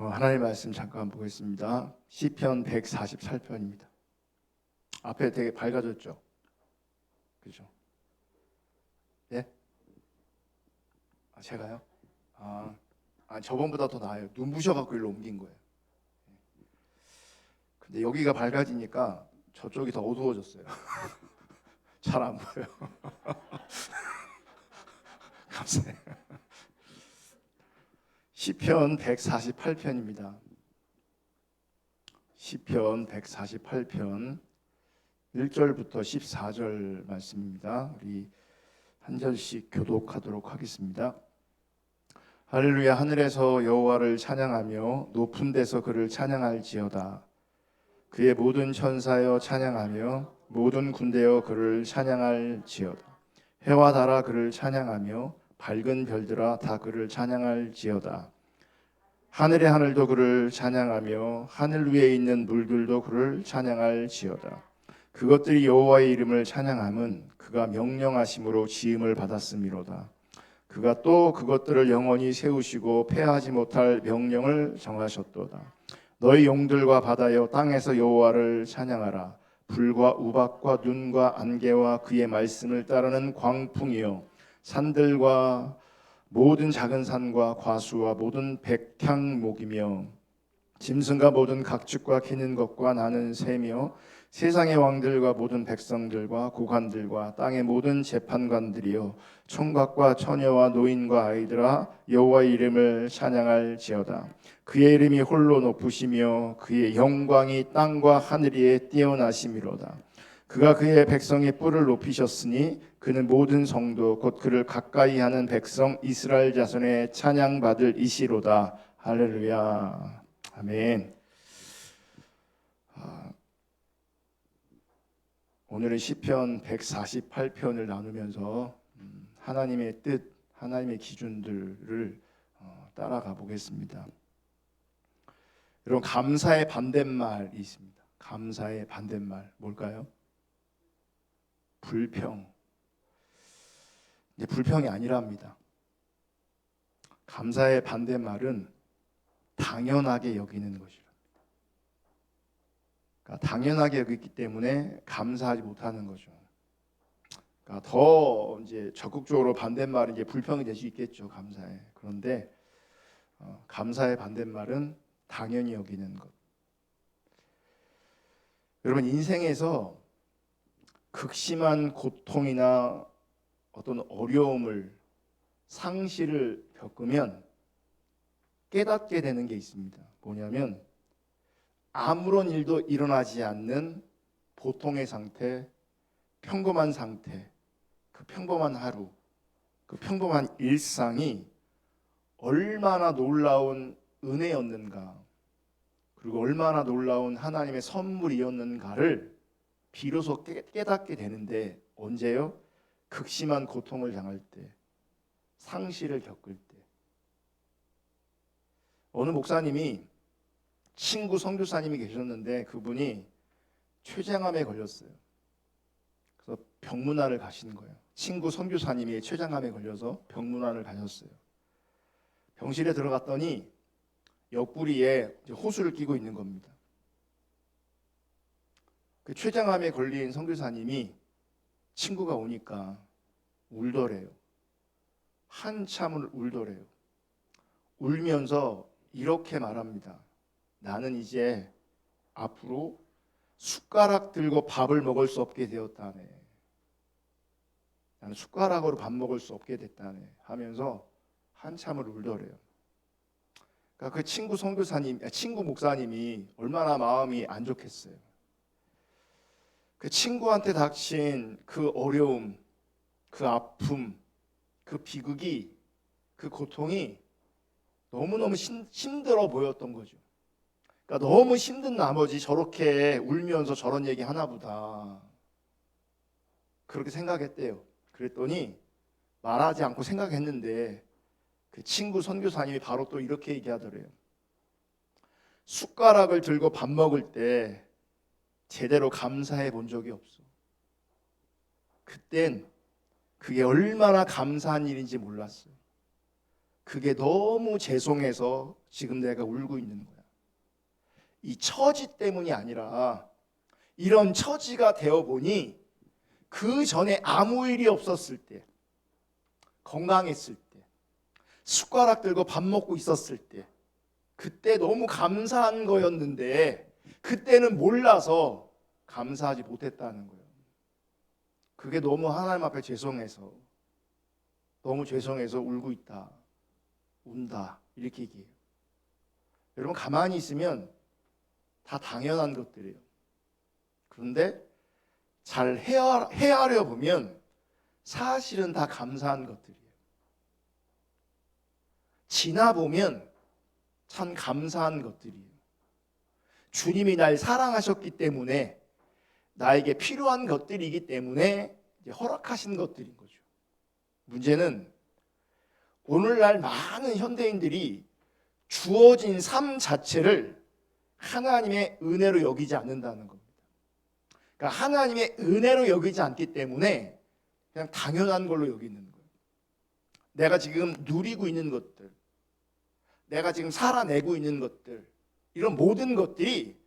하나님의 말씀 잠깐 보겠습니다. 시편 148편입니다. 앞에 되게 밝아졌죠? 그죠? 예? 제가요? 저번보다 더 나아요. 눈부셔갖고 일로 옮긴 거예요. 근데 여기가 밝아지니까 저쪽이 더 어두워졌어요. 잘 안 보여요. 감사해요. 시편 148편입니다. 시편 148편 1절부터 14절 말씀입니다. 우리 한 절씩 교독하도록 하겠습니다. 할렐루야. 하늘에서 여호와를 찬양하며 높은 데서 그를 찬양할지어다. 그의 모든 천사여 찬양하며 모든 군대여 그를 찬양할지어다. 해와 달아 그를 찬양하며 밝은 별들아 다 그를 찬양할지어다. 하늘의 하늘도 그를 찬양하며 하늘 위에 있는 물들도 그를 찬양할지어다. 그것들이 여호와의 이름을 찬양함은 그가 명령하심으로 지음을 받았음이로다. 그가 또 그것들을 영원히 세우시고 패하지 못할 명령을 정하셨도다. 너희 용들과 바다여 땅에서 여호와를 찬양하라. 불과 우박과 눈과 안개와 그의 말씀을 따르는 광풍이여 산들과 모든 작은 산과 과수와 모든 백향목이며 짐승과 모든 각축과 기는 것과 나는 새며 세상의 왕들과 모든 백성들과 고관들과 땅의 모든 재판관들이여 총각과 처녀와 노인과 아이들아 여호와의 이름을 찬양할지어다. 그의 이름이 홀로 높으시며 그의 영광이 땅과 하늘 위에 뛰어나심이로다. 그가 그의 백성의 뿔을 높이셨으니 그는 모든 성도 곧 그를 가까이 하는 백성 이스라엘 자손의 찬양받을 이시로다. 할렐루야. 아멘. 오늘은 시편 148편을 나누면서 하나님의 뜻, 하나님의 기준들을 따라가 보겠습니다. 여러분, 감사의 반대말이 있습니다. 감사의 반대말 뭘까요? 불평. 근데 불평이 아니랍니다. 감사의 반대말은 당연하게 여기는 것이랍니다. 그러니까 당연하게 여기기 때문에 감사하지 못하는 거죠. 그러니까 더 이제 적극적으로 반대말은 이제 불평이 될 수 있겠죠, 감사에. 그런데 감사의 반대말은 당연히 여기는 것. 여러분, 인생에서 극심한 고통이나 어떤 어려움을 상실을 겪으면 깨닫게 되는 게 있습니다. 뭐냐면 아무런 일도 일어나지 않는 보통의 상태, 평범한 상태, 그 평범한 하루, 그 평범한 일상이 얼마나 놀라운 은혜였는가, 그리고 얼마나 놀라운 하나님의 선물이었는가를 비로소 깨닫게 되는데, 언제요? 극심한 고통을 당할 때, 상실을 겪을 때. 어느 목사님이 친구 선교사님이 계셨는데 그분이 췌장암에 걸렸어요. 그래서 병문안을 가신 거예요. 친구 선교사님이 췌장암에 걸려서 병문안을 가셨어요. 병실에 들어갔더니 옆구리에 호수를 끼고 있는 겁니다. 그 췌장암에 걸린 선교사님이 친구가 오니까 울더래요. 한참을 울더래요. 울면서 이렇게 말합니다. 나는 이제 앞으로 숟가락 들고 밥을 먹을 수 없게 되었다네. 나는 숟가락으로 밥 먹을 수 없게 됐다네 하면서 한참을 울더래요. 그러니까 그 친구 목사님이 얼마나 마음이 안 좋겠어요. 그 친구한테 닥친 그 어려움, 그 아픔, 그 비극이, 그 고통이 너무너무 힘들어 보였던 거죠. 그러니까 너무 힘든 나머지 저렇게 울면서 저런 얘기 하나 보다, 그렇게 생각했대요. 그랬더니 말하지 않고 생각했는데 그 친구 선교사님이 바로 또 이렇게 얘기하더래요. 숟가락을 들고 밥 먹을 때 제대로 감사해 본 적이 없어. 그땐 그게 얼마나 감사한 일인지 몰랐어요. 그게 너무 죄송해서 지금 내가 울고 있는 거야. 이 처지 때문이 아니라 이런 처지가 되어 보니 그 전에 아무 일이 없었을 때, 건강했을 때, 숟가락 들고 밥 먹고 있었을 때, 그때 너무 감사한 거였는데 그때는 몰라서 감사하지 못했다는 거예요. 그게 너무 하나님 앞에 죄송해서, 너무 죄송해서 울고 있다, 운다, 이렇게 얘기해요. 여러분, 가만히 있으면 다 당연한 것들이에요. 그런데 잘 헤아려 보면 사실은 다 감사한 것들이에요. 지나보면 참 감사한 것들이에요. 주님이 날 사랑하셨기 때문에, 나에게 필요한 것들이기 때문에 허락하신 것들인 거죠. 문제는 오늘날 많은 현대인들이 주어진 삶 자체를 하나님의 은혜로 여기지 않는다는 겁니다. 그러니까 하나님의 은혜로 여기지 않기 때문에 그냥 당연한 걸로 여기는 거예요. 내가 지금 누리고 있는 것들, 내가 지금 살아내고 있는 것들, 이런 모든 것들이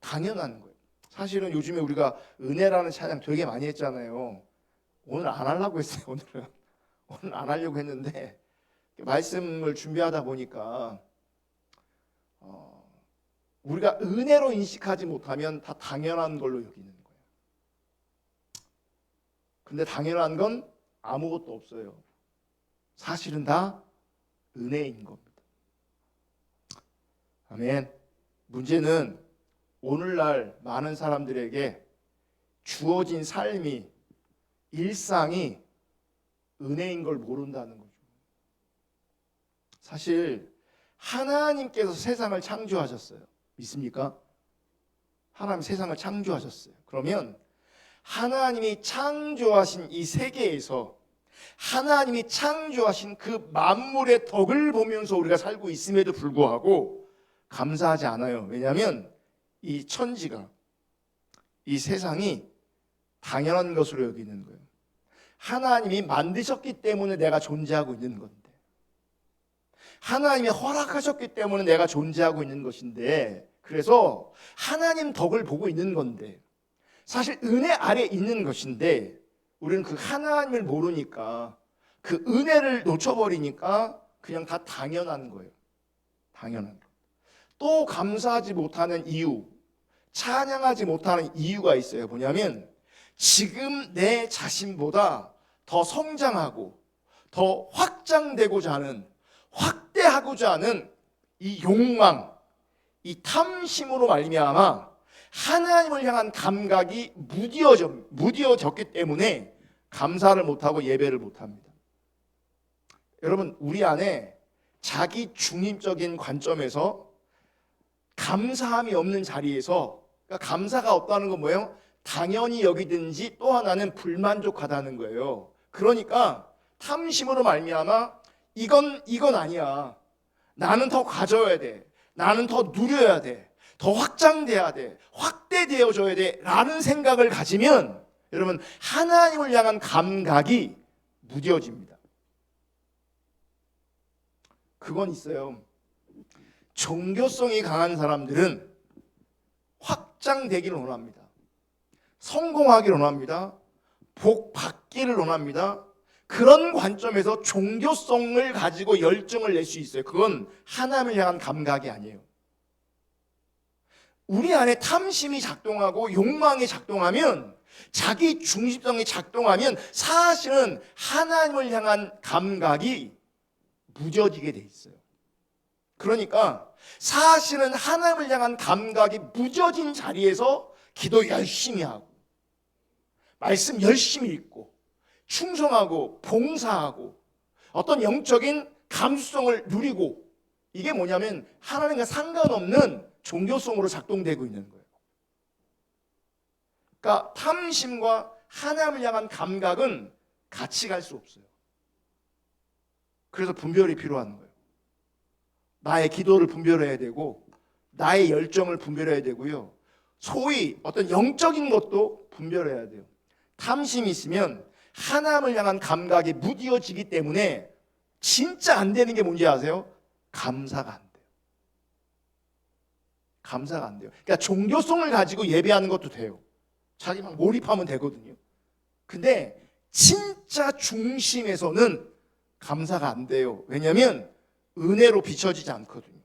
당연한 거예요. 사실은 요즘에 우리가 은혜라는 찬양 되게 많이 했잖아요. 오늘 안 하려고 했어요. 오늘 안 하려고 했는데 말씀을 준비하다 보니까 우리가 은혜로 인식하지 못하면 다 당연한 걸로 여기는 거예요. 근데 당연한 건 아무것도 없어요. 사실은 다 은혜인 겁니다. 아멘. 문제는 오늘날 많은 사람들에게 주어진 삶이, 일상이 은혜인 걸 모른다는 거죠. 사실 하나님께서 세상을 창조하셨어요. 믿습니까? 하나님 세상을 창조하셨어요. 그러면 하나님이 창조하신 이 세계에서 하나님이 창조하신 그 만물의 덕을 보면서 우리가 살고 있음에도 불구하고 감사하지 않아요. 왜냐하면 이 천지가, 이 세상이 당연한 것으로 여기는 거예요. 하나님이 만드셨기 때문에 내가 존재하고 있는 건데, 하나님이 허락하셨기 때문에 내가 존재하고 있는 것인데, 그래서 하나님 덕을 보고 있는 건데, 사실 은혜 아래 있는 것인데 우리는 그 하나님을 모르니까, 그 은혜를 놓쳐버리니까 그냥 다 당연한 거예요. 당연한 거예요. 또 감사하지 못하는 이유, 찬양하지 못하는 이유가 있어요. 뭐냐면 지금 내 자신보다 더 성장하고 더 확장되고자 하는, 확대하고자 하는 이 욕망, 이 탐심으로 말미암아 하나님을 향한 감각이 무뎌졌기 때문에 감사를 못하고 예배를 못합니다. 여러분, 우리 안에 자기 중립적인 관점에서 감사함이 없는 자리에서, 그러니까 감사가 없다는 건 뭐예요? 당연히 여기든지 또 하나는 불만족하다는 거예요. 그러니까 탐심으로 말미암아 이건 아니야. 나는 더 가져야 돼. 나는 더 누려야 돼. 더 확장돼야 돼. 확대되어져야 돼. 라는 생각을 가지면 여러분, 하나님을 향한 감각이 무뎌집니다. 그건 있어요. 종교성이 강한 사람들은 확장되기를 원합니다. 성공하기를 원합니다. 복 받기를 원합니다. 그런 관점에서 종교성을 가지고 열정을 낼 수 있어요. 그건 하나님을 향한 감각이 아니에요. 우리 안에 탐심이 작동하고 욕망이 작동하면, 자기 중심성이 작동하면 사실은 하나님을 향한 감각이 무뎌지게 돼 있어요. 그러니까 사실은 하나님을 향한 감각이 무뎌진 자리에서 기도 열심히 하고, 말씀 열심히 읽고, 충성하고, 봉사하고, 어떤 영적인 감수성을 누리고, 이게 뭐냐면 하나님과 상관없는 종교성으로 작동되고 있는 거예요. 그러니까 탐심과 하나님을 향한 감각은 같이 갈 수 없어요. 그래서 분별이 필요한 거예요. 나의 기도를 분별해야 되고, 나의 열정을 분별해야 되고요. 소위 어떤 영적인 것도 분별해야 돼요. 탐심이 있으면 하나님을 향한 감각이 무뎌지기 때문에 진짜 안 되는 게 뭔지 아세요? 감사가 안 돼요. 감사가 안 돼요. 그러니까 종교성을 가지고 예배하는 것도 돼요. 자기만 몰입하면 되거든요. 근데 진짜 중심에서는 감사가 안 돼요. 왜냐하면 은혜로 비춰지지 않거든요.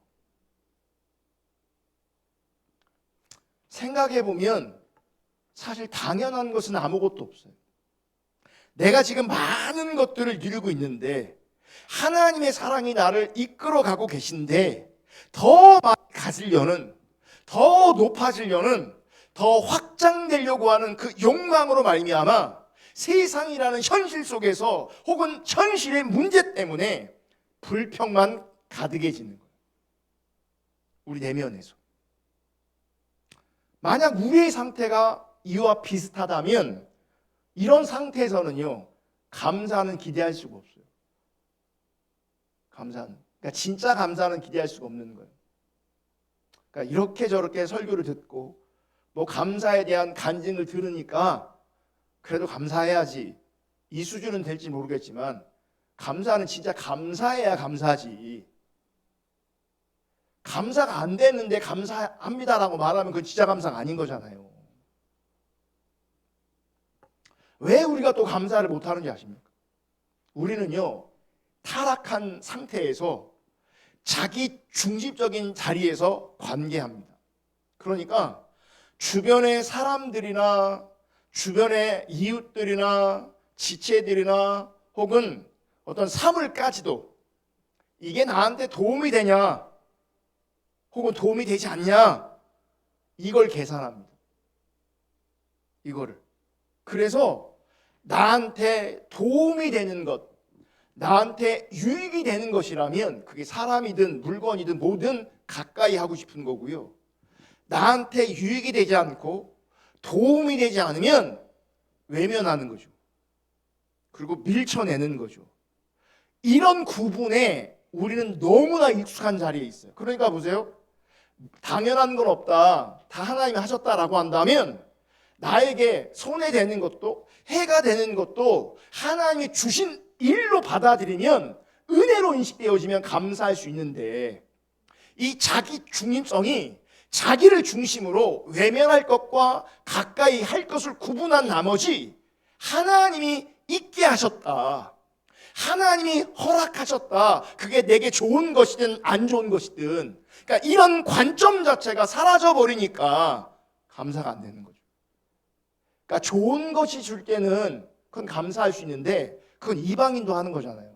생각해보면 사실 당연한 것은 아무것도 없어요. 내가 지금 많은 것들을 누리고 있는데 하나님의 사랑이 나를 이끌어가고 계신데 더 많이 가지려는, 더 높아지려는, 더 확장되려고 하는 그 욕망으로 말미암아 세상이라는 현실 속에서 혹은 현실의 문제 때문에 불평만 가득해지는 거예요. 우리 내면에서. 만약 우리의 상태가 이와 비슷하다면 이런 상태에서는요, 감사는 기대할 수가 없어요. 감사는. 그러니까 진짜 감사는 기대할 수가 없는 거예요. 그러니까 이렇게 저렇게 설교를 듣고 뭐 감사에 대한 간증을 들으니까 그래도 감사해야지. 이 수준은 될지 모르겠지만 감사는 진짜 감사해야 감사하지. 감사가 안 됐는데 감사합니다라고 말하면 그건 진짜 감사가 아닌 거잖아요. 왜 우리가 또 감사를 못하는지 아십니까? 우리는요, 타락한 상태에서 자기 중심적인 자리에서 관계합니다. 그러니까 주변의 사람들이나 주변의 이웃들이나 지체들이나 혹은 어떤 사물까지도 이게 나한테 도움이 되냐 혹은 도움이 되지 않냐, 이걸 계산합니다. 이거를. 그래서 나한테 도움이 되는 것, 나한테 유익이 되는 것이라면 그게 사람이든 물건이든 뭐든 가까이 하고 싶은 거고요. 나한테 유익이 되지 않고 도움이 되지 않으면 외면하는 거죠. 그리고 밀쳐내는 거죠. 이런 구분에 우리는 너무나 익숙한 자리에 있어요. 그러니까 보세요. 당연한 건 없다, 다 하나님이 하셨다라고 한다면 나에게 손해되는 것도 해가 되는 것도 하나님이 주신 일로 받아들이면, 은혜로 인식되어지면 감사할 수 있는데, 이 자기 중심성이 자기를 중심으로 외면할 것과 가까이 할 것을 구분한 나머지 하나님이 있게 하셨다, 하나님이 허락하셨다, 그게 내게 좋은 것이든 안 좋은 것이든, 그러니까 이런 관점 자체가 사라져 버리니까 감사가 안 되는 거죠. 그러니까 좋은 것이 줄 때는 그건 감사할 수 있는데 그건 이방인도 하는 거잖아요.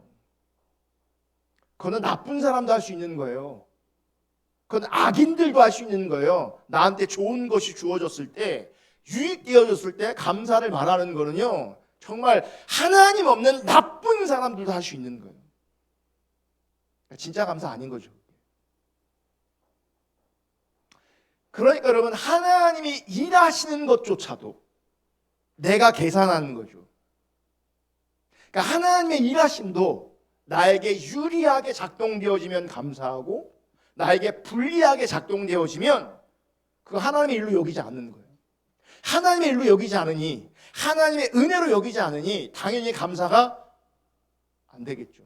그거는 나쁜 사람도 할 수 있는 거예요. 그건 악인들도 할 수 있는 거예요. 나한테 좋은 것이 주어졌을 때, 유익되어졌을 때 감사를 말하는 거는요, 정말 하나님 없는 나쁜 사람들도 할 수 있는 거예요. 진짜 감사 아닌 거죠. 그러니까 여러분, 하나님이 일하시는 것조차도 내가 계산하는 거죠. 그러니까 하나님의 일하심도 나에게 유리하게 작동되어지면 감사하고, 나에게 불리하게 작동되어지면 그거 하나님의 일로 여기지 않는 거예요. 하나님의 일로 여기지 않으니, 하나님의 은혜로 여기지 않으니 당연히 감사가 안 되겠죠.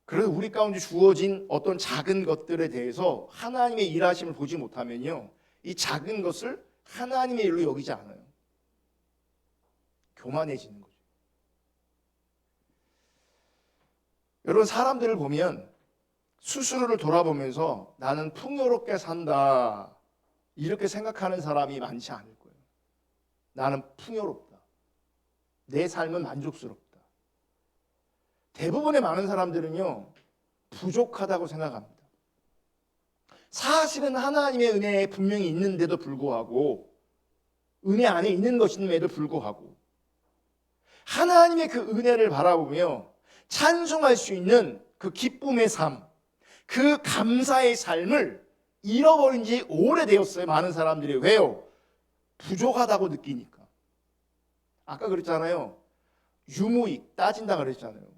그래서 우리 가운데 주어진 어떤 작은 것들에 대해서 하나님의 일하심을 보지 못하면요, 이 작은 것을 하나님의 일로 여기지 않아요. 교만해지는 거죠. 여러분, 사람들을 보면 스스로를 돌아보면서 나는 풍요롭게 산다, 이렇게 생각하는 사람이 많지 않을 거예요. 나는 풍요롭다, 내 삶은 만족스럽다. 대부분의 많은 사람들은요, 부족하다고 생각합니다. 사실은 하나님의 은혜에 분명히 있는데도 불구하고, 은혜 안에 있는 것임에도 불구하고 하나님의 그 은혜를 바라보며 찬송할 수 있는 그 기쁨의 삶, 그 감사의 삶을 잃어버린 지 오래되었어요. 많은 사람들이. 왜요? 부족하다고 느끼니까. 아까 그랬잖아요, 유무익 따진다 그랬잖아요.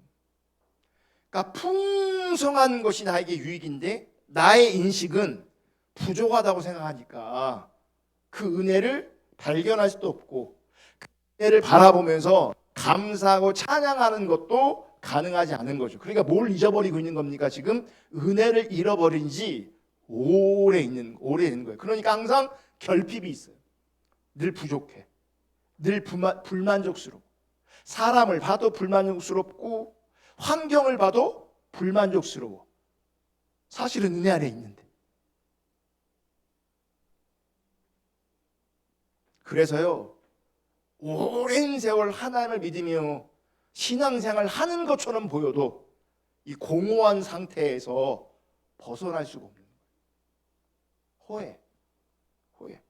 그러니까 풍성한 것이 나에게 유익인데 나의 인식은 부족하다고 생각하니까 그 은혜를 발견할 수도 없고 은혜를 바라보면서 감사하고 찬양하는 것도 가능하지 않은 거죠. 그러니까 뭘 잊어버리고 있는 겁니까? 지금 은혜를 잃어버린 지 오래 있는 거예요. 그러니까 항상 결핍이 있어요. 늘 부족해. 늘 불만족스러워. 사람을 봐도 불만족스럽고 환경을 봐도 불만족스러워. 사실은 은혜 아래 있는데. 그래서요, 오랜 세월 하나님을 믿으며 신앙생활 하는 것처럼 보여도 이 공허한 상태에서 벗어날 수가 없는 거예요. 호해.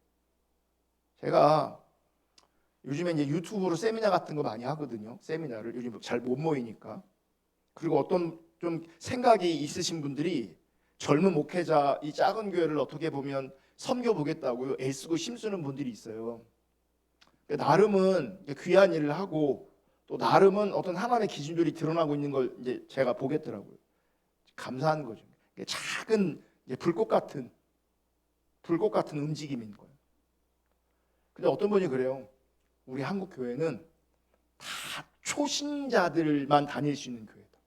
제가 요즘에 이제 유튜브로 세미나 같은 거 많이 하거든요. 세미나를 요즘 잘 못 모이니까. 그리고 어떤 좀 생각이 있으신 분들이 젊은 목회자 이 작은 교회를 어떻게 보면 섬겨보겠다고 애쓰고 힘쓰는 분들이 있어요. 나름은 귀한 일을 하고 또 나름은 어떤 하나님의 기준들이 드러나고 있는 걸 이제 제가 보겠더라고요. 감사한 거죠. 작은 불꽃 같은 움직임인 거예요. 근데 어떤 분이 그래요. 우리 한국 교회는 다 초신자들만 다닐 수 있는 교회다.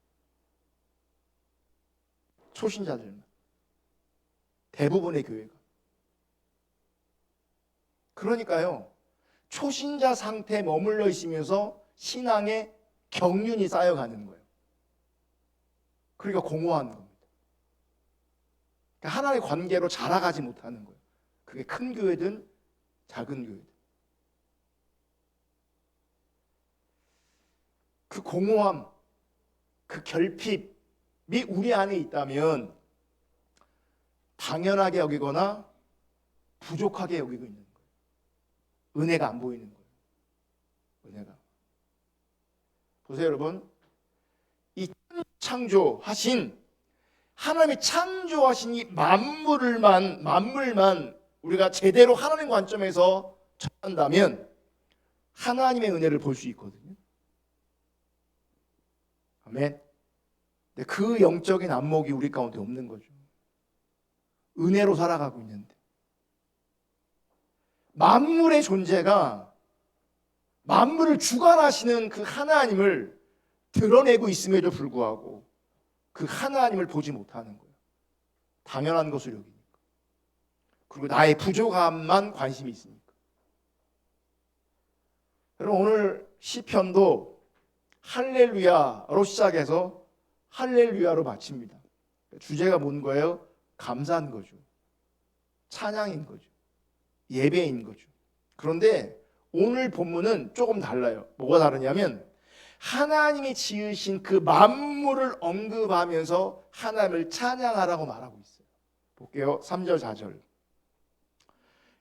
초신자들만. 대부분의 교회가. 그러니까요. 초신자 상태에 머물러 있으면서 신앙의 경륜이 쌓여가는 거예요. 그러니까 공허한 겁니다. 그러니까 하나님의 관계로 자라가지 못하는 거예요. 그게 큰 교회든 작은 교회든. 그 공허함, 그 결핍이 우리 안에 있다면 당연하게 여기거나 부족하게 여기고 있는 거예요. 은혜가 안 보이는 거예요. 은혜가. 보세요, 여러분. 이 창조하신 하나님이 창조하신 이 만물만 우리가 제대로 하나님 관점에서 전한다면 하나님의 은혜를 볼 수 있거든요. 아멘. 근데 그 영적인 안목이 우리 가운데 없는 거죠. 은혜로 살아가고 있는데 만물의 존재가 만물을 주관하시는 그 하나님을 드러내고 있음에도 불구하고 그 하나님을 보지 못하는 거예요. 당연한 것을 여기니까. 그리고 나의 부족함만 관심이 있으니까. 여러분 오늘 시편도 할렐루야로 시작해서 할렐루야로 마칩니다. 주제가 뭔 거예요? 감사한 거죠. 찬양인 거죠. 예배인 거죠. 그런데 오늘 본문은 조금 달라요. 뭐가 다르냐면 하나님이 지으신 그 만물을 언급하면서 하나님을 찬양하라고 말하고 있어요. 볼게요. 3절 4절.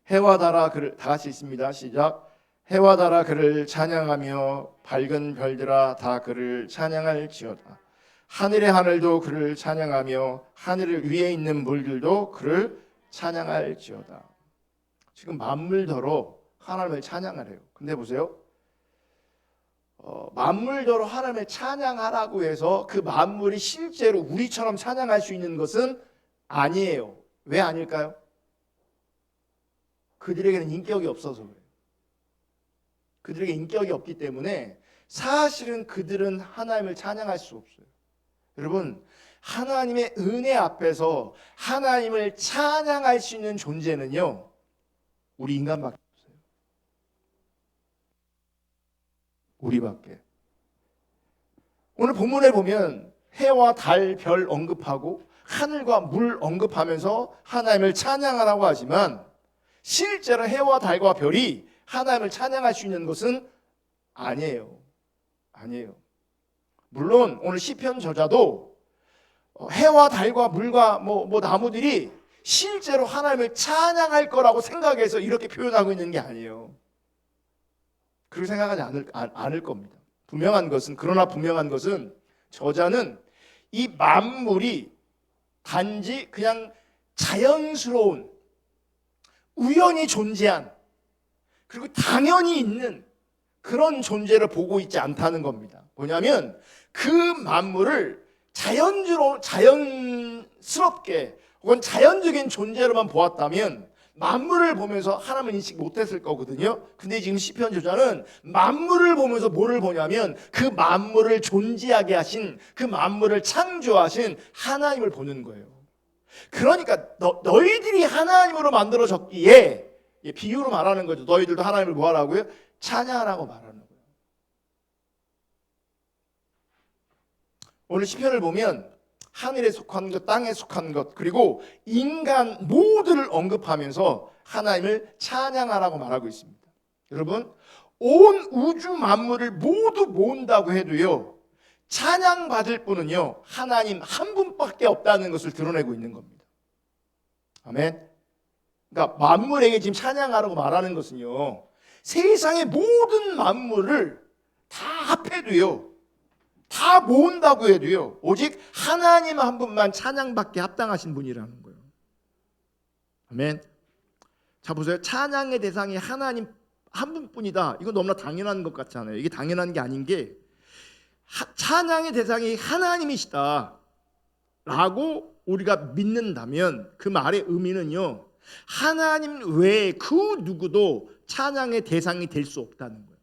해와 달아 그를 다 같이 있습니다. 시작. 해와 달아 그를 찬양하며 밝은 별들아 다 그를 찬양할지어다. 하늘의 하늘도 그를 찬양하며 하늘 위에 있는 물들도 그를 찬양할지어다. 지금 만물더러 하나님을 찬양하래요. 근데 보세요. 만물더러 하나님을 찬양하라고 해서 그 만물이 실제로 우리처럼 찬양할 수 있는 것은 아니에요. 왜 아닐까요? 그들에게는 인격이 없어서 그래요. 그들에게 인격이 없기 때문에 사실은 그들은 하나님을 찬양할 수 없어요. 여러분, 하나님의 은혜 앞에서 하나님을 찬양할 수 있는 존재는요, 우리 인간밖에 없어요. 우리밖에. 오늘 본문에 보면 해와 달, 별 언급하고 하늘과 물 언급하면서 하나님을 찬양하라고 하지만 실제로 해와 달과 별이 하나님을 찬양할 수 있는 것은 아니에요. 아니에요. 물론 오늘 시편 저자도 해와 달과 물과 나무들이 실제로 하나님을 찬양할 거라고 생각해서 이렇게 표현하고 있는 게 아니에요. 그렇게 생각하지 않을 겁니다. 그러나 분명한 것은 저자는 이 만물이 단지 그냥 자연스러운 우연히 존재한 그리고 당연히 있는 그런 존재를 보고 있지 않다는 겁니다. 뭐냐면 그 만물을 자연스럽게 혹은 자연적인 존재로만 보았다면 만물을 보면서 하나님을 인식 못했을 거거든요. 근데 지금 시편 저자는 만물을 보면서 뭐를 보냐면 그 만물을 존재하게 하신, 그 만물을 창조하신 하나님을 보는 거예요. 그러니까 너희들이 하나님으로 만들어졌기에, 비유로 말하는 거죠. 너희들도 하나님을 뭐 하라고요? 찬양하라고 말하는 거예요. 오늘 시편을 보면 하늘에 속한 것, 땅에 속한 것, 그리고 인간 모두를 언급하면서 하나님을 찬양하라고 말하고 있습니다. 여러분, 온 우주 만물을 모두 모은다고 해도요, 찬양받을 분은요, 하나님 한 분밖에 없다는 것을 드러내고 있는 겁니다. 아멘. 그러니까 만물에게 지금 찬양하라고 말하는 것은요, 세상의 모든 만물을 다 합해도요, 다 모은다고 해도요, 오직 하나님 한 분만 찬양받게 합당하신 분이라는 거예요. 아멘. 자, 보세요. 찬양의 대상이 하나님 한 분뿐이다. 이거 너무나 당연한 것 같잖아요. 이게 당연한 게 아닌 게, 찬양의 대상이 하나님이시다 라고 우리가 믿는다면 그 말의 의미는요, 하나님 외에 그 누구도 찬양의 대상이 될 수 없다는 거예요.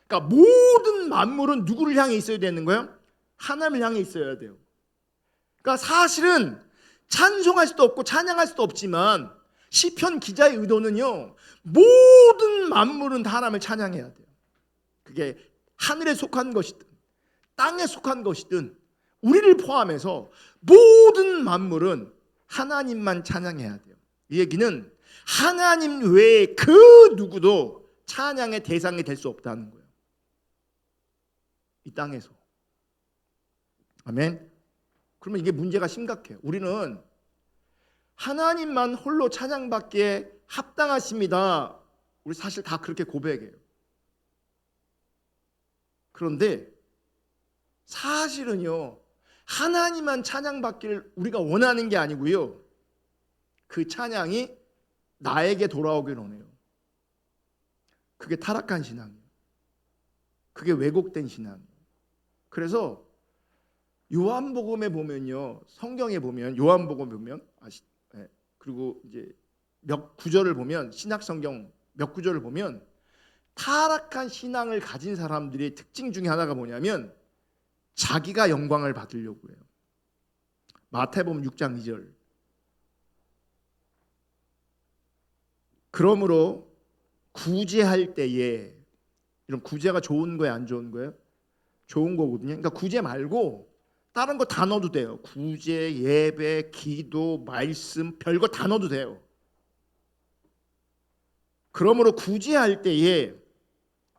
그러니까 모든 만물은 누구를 향해 있어야 되는 거예요? 하나님을 향해 있어야 돼요. 그러니까 사실은 찬송할 수도 없고 찬양할 수도 없지만 시편 기자의 의도는요, 모든 만물은 다 하나님을 찬양해야 돼요. 그게 하늘에 속한 것이든 땅에 속한 것이든 우리를 포함해서 모든 만물은 하나님만 찬양해야 돼요. 이 얘기는 하나님 외에 그 누구도 찬양의 대상이 될 수 없다는 거예요. 이 땅에서. 아멘. 그러면 이게 문제가 심각해요. 우리는 하나님만 홀로 찬양받기에 합당하십니다. 우리 사실 다 그렇게 고백해요. 그런데 사실은요, 하나님만 찬양받기를 우리가 원하는 게 아니고요, 그 찬양이 나에게 돌아오길 원해요. 그게 타락한 신앙이에요. 그게 왜곡된 신앙이에요. 그래서 요한복음에 보면요, 성경에 보면, 요한복음에 보면, 그리고 이제 몇 구절을 보면, 신약 성경 몇 구절을 보면 타락한 신앙을 가진 사람들의 특징 중에 하나가 뭐냐면 자기가 영광을 받으려고 해요. 마태복음 6장 2절. 그러므로 구제할 때에, 이런 구제가 좋은 거예요, 안 좋은 거예요? 좋은 거거든요. 그러니까 구제 말고 다른 거 다 넣어도 돼요. 구제, 예배, 기도, 말씀, 별거 다 넣어도 돼요. 그러므로 구제할 때에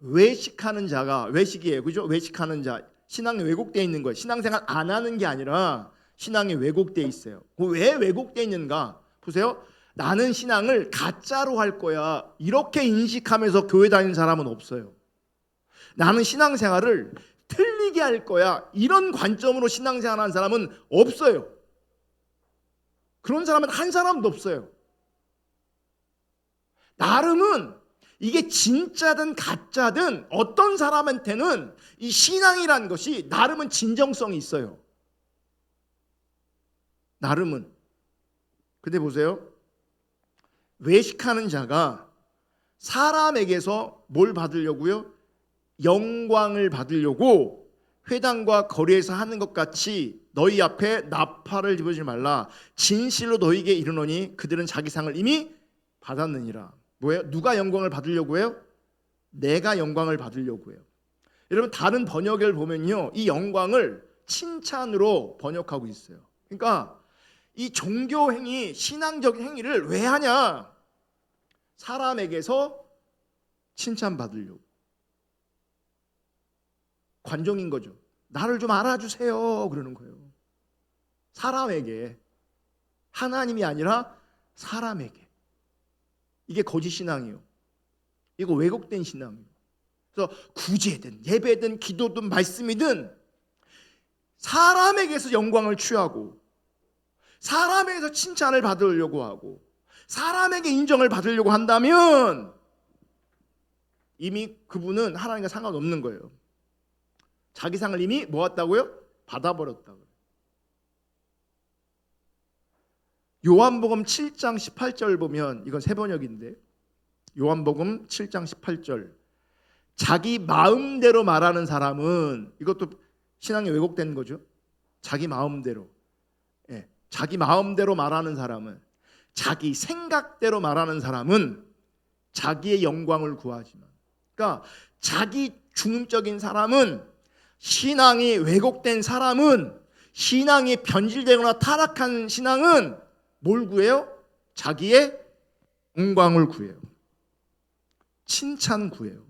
외식하는 자가, 외식이에요, 그죠? 외식하는 자, 신앙이 왜곡되어 있는 거예요. 신앙생활 안 하는 게 아니라 신앙이 왜곡되어 있어요. 왜 왜곡되어 있는가? 보세요. 나는 신앙을 가짜로 할 거야, 이렇게 인식하면서 교회 다니는 사람은 없어요. 나는 신앙생활을 틀리게 할 거야, 이런 관점으로 신앙생활하는 사람은 없어요. 그런 사람은 한 사람도 없어요. 나름은 이게 진짜든 가짜든 어떤 사람한테는 이 신앙이라는 것이 나름은 진정성이 있어요. 나름은. 근데 보세요. 외식하는 자가 사람에게서 뭘 받으려고요? 영광을 받으려고 회당과 거리에서 하는 것 같이 너희 앞에 나팔을 집어주지 말라. 진실로 너희에게 이르노니 그들은 자기 상을 이미 받았느니라. 뭐예요? 누가 영광을 받으려고 해요? 내가 영광을 받으려고 해요. 여러분, 다른 번역을 보면요, 이 영광을 칭찬으로 번역하고 있어요. 그러니까 이 종교 행위, 신앙적인 행위를 왜 하냐? 사람에게서 칭찬받으려고. 관종인 거죠. 나를 좀 알아주세요 그러는 거예요. 사람에게, 하나님이 아니라 사람에게. 이게 거짓 신앙이에요. 이거 왜곡된 신앙이에요. 그래서 구제든 예배든 기도든 말씀이든 사람에게서 영광을 취하고 사람에게서 칭찬을 받으려고 하고 사람에게 인정을 받으려고 한다면 이미 그분은 하나님과 상관없는 거예요. 자기 상을 이미 모았다고요? 받아버렸다고요. 요한복음 7장 18절 보면, 이건 새 번역인데, 요한복음 7장 18절, 자기 마음대로 말하는 사람은, 이것도 신앙이 왜곡된 거죠. 자기 마음대로, 자기 마음대로 말하는 사람은, 자기 생각대로 말하는 사람은 자기의 영광을 구하지만, 그러니까 자기 중심적인 사람은, 신앙이 왜곡된 사람은, 신앙이 변질되거나 타락한 신앙은 뭘 구해요? 자기의 영광을 구해요. 칭찬 구해요.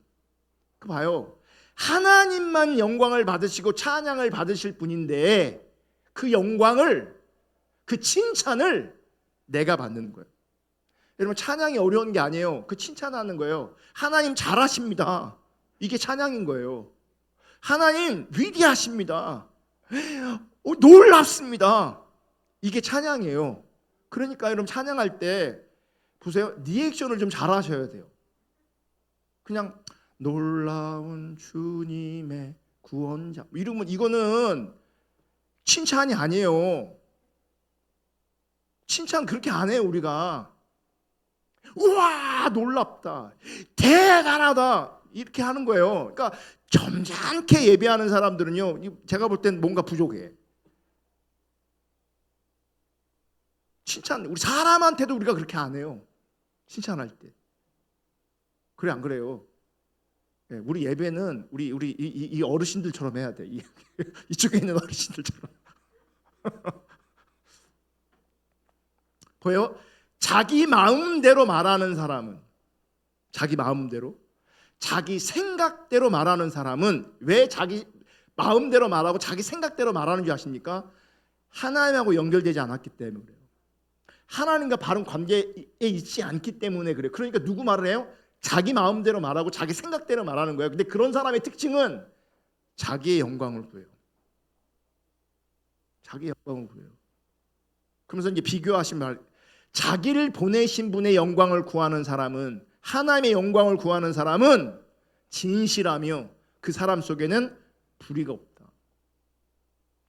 그 봐요. 하나님만 영광을 받으시고 찬양을 받으실 분인데, 그 영광을, 그 칭찬을 내가 받는 거예요. 여러분, 찬양이 어려운 게 아니에요. 그 칭찬하는 거예요. 하나님 잘하십니다. 이게 찬양인 거예요. 하나님 위대하십니다. 놀랍습니다. 이게 찬양이에요. 그러니까 여러분, 찬양할 때 보세요. 리액션을 좀 잘하셔야 돼요. 그냥 놀라운 주님의 구원자 이러면 이거는 칭찬이 아니에요. 칭찬 그렇게 안 해요. 우리가 우와 놀랍다, 대단하다 이렇게 하는 거예요. 그러니까 점잖게 예배하는 사람들은요, 제가 볼 땐 뭔가 부족해. 칭찬, 우리 사람한테도 우리가 그렇게 안 해요. 칭찬할 때. 그래 안 그래요? 우리 예배는 우리 이 어르신들처럼 해야 돼. 이쪽에 있는 어르신들처럼. 보여요? 자기 마음대로 말하는 사람은, 자기 마음대로, 자기 생각대로 말하는 사람은, 왜 자기 마음대로 말하고 자기 생각대로 말하는 줄 아십니까? 하나님하고 연결되지 않았기 때문에 그래요. 하나님과 바른 관계에 있지 않기 때문에 그래요. 그러니까 누구 말을 해요? 자기 마음대로 말하고 자기 생각대로 말하는 거예요. 근데 그런 사람의 특징은 자기의 영광을 구해요. 자기의 영광을 구해요. 그러면서 이제 비교하신 말, 자기를 보내신 분의 영광을 구하는 사람은, 하나님의 영광을 구하는 사람은 진실하며 그 사람 속에는 불의가 없다.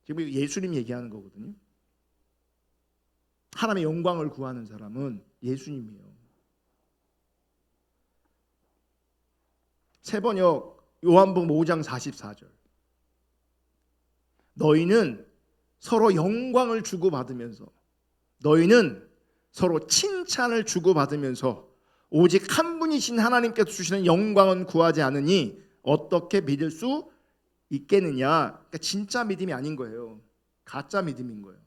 지금 예수님 얘기하는 거거든요. 하나님의 영광을 구하는 사람은 예수님이에요. 새 번역 요한복음 5장 44절, 너희는 서로 영광을 주고받으면서, 너희는 서로 칭찬을 주고받으면서 오직 한 분이신 하나님께서 주시는 영광은 구하지 않으니 어떻게 믿을 수 있겠느냐. 그러니까 진짜 믿음이 아닌 거예요. 가짜 믿음인 거예요.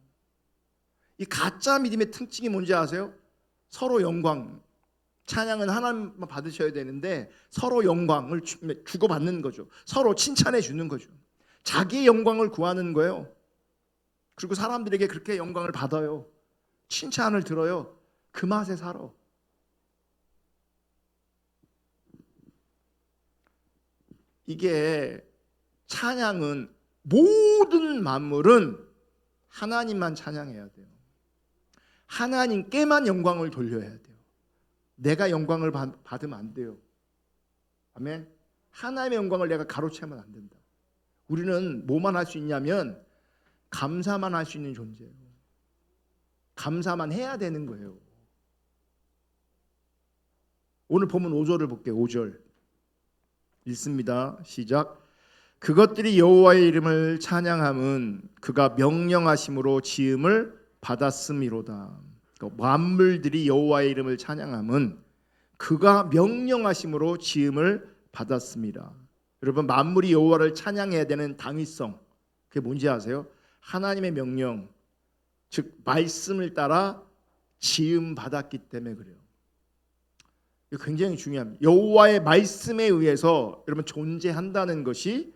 이 가짜 믿음의 특징이 뭔지 아세요? 서로 영광, 찬양은 하나님만 받으셔야 되는데 서로 영광을 주고받는 거죠. 서로 칭찬해 주는 거죠. 자기의 영광을 구하는 거예요. 그리고 사람들에게 그렇게 영광을 받아요. 칭찬을 들어요. 그 맛에 살아. 이게 찬양은, 모든 만물은 하나님만 찬양해야 돼요. 하나님께만 영광을 돌려야 돼요. 내가 영광을 받으면 안 돼요. 아멘. 하나님의 영광을 내가 가로채면 안 된다. 우리는 뭐만 할 수 있냐면 감사만 할 수 있는 존재예요. 감사만 해야 되는 거예요. 오늘 보면 5절을 볼게요. 5절 읽습니다. 시작. 그것들이 여호와의 이름을 찬양함은 그가 명령하심으로 지음을 받았음이로다. 그러니까 만물들이 여호와의 이름을 찬양함은 그가 명령하심으로 지음을 받았습니다. 여러분, 만물이 여호와를 찬양해야 되는 당위성, 그게 뭔지 아세요? 하나님의 명령, 즉 말씀을 따라 지음 받았기 때문에 그래요. 이거 굉장히 중요합니다. 여호와의 말씀에 의해서 여러분 존재한다는 것이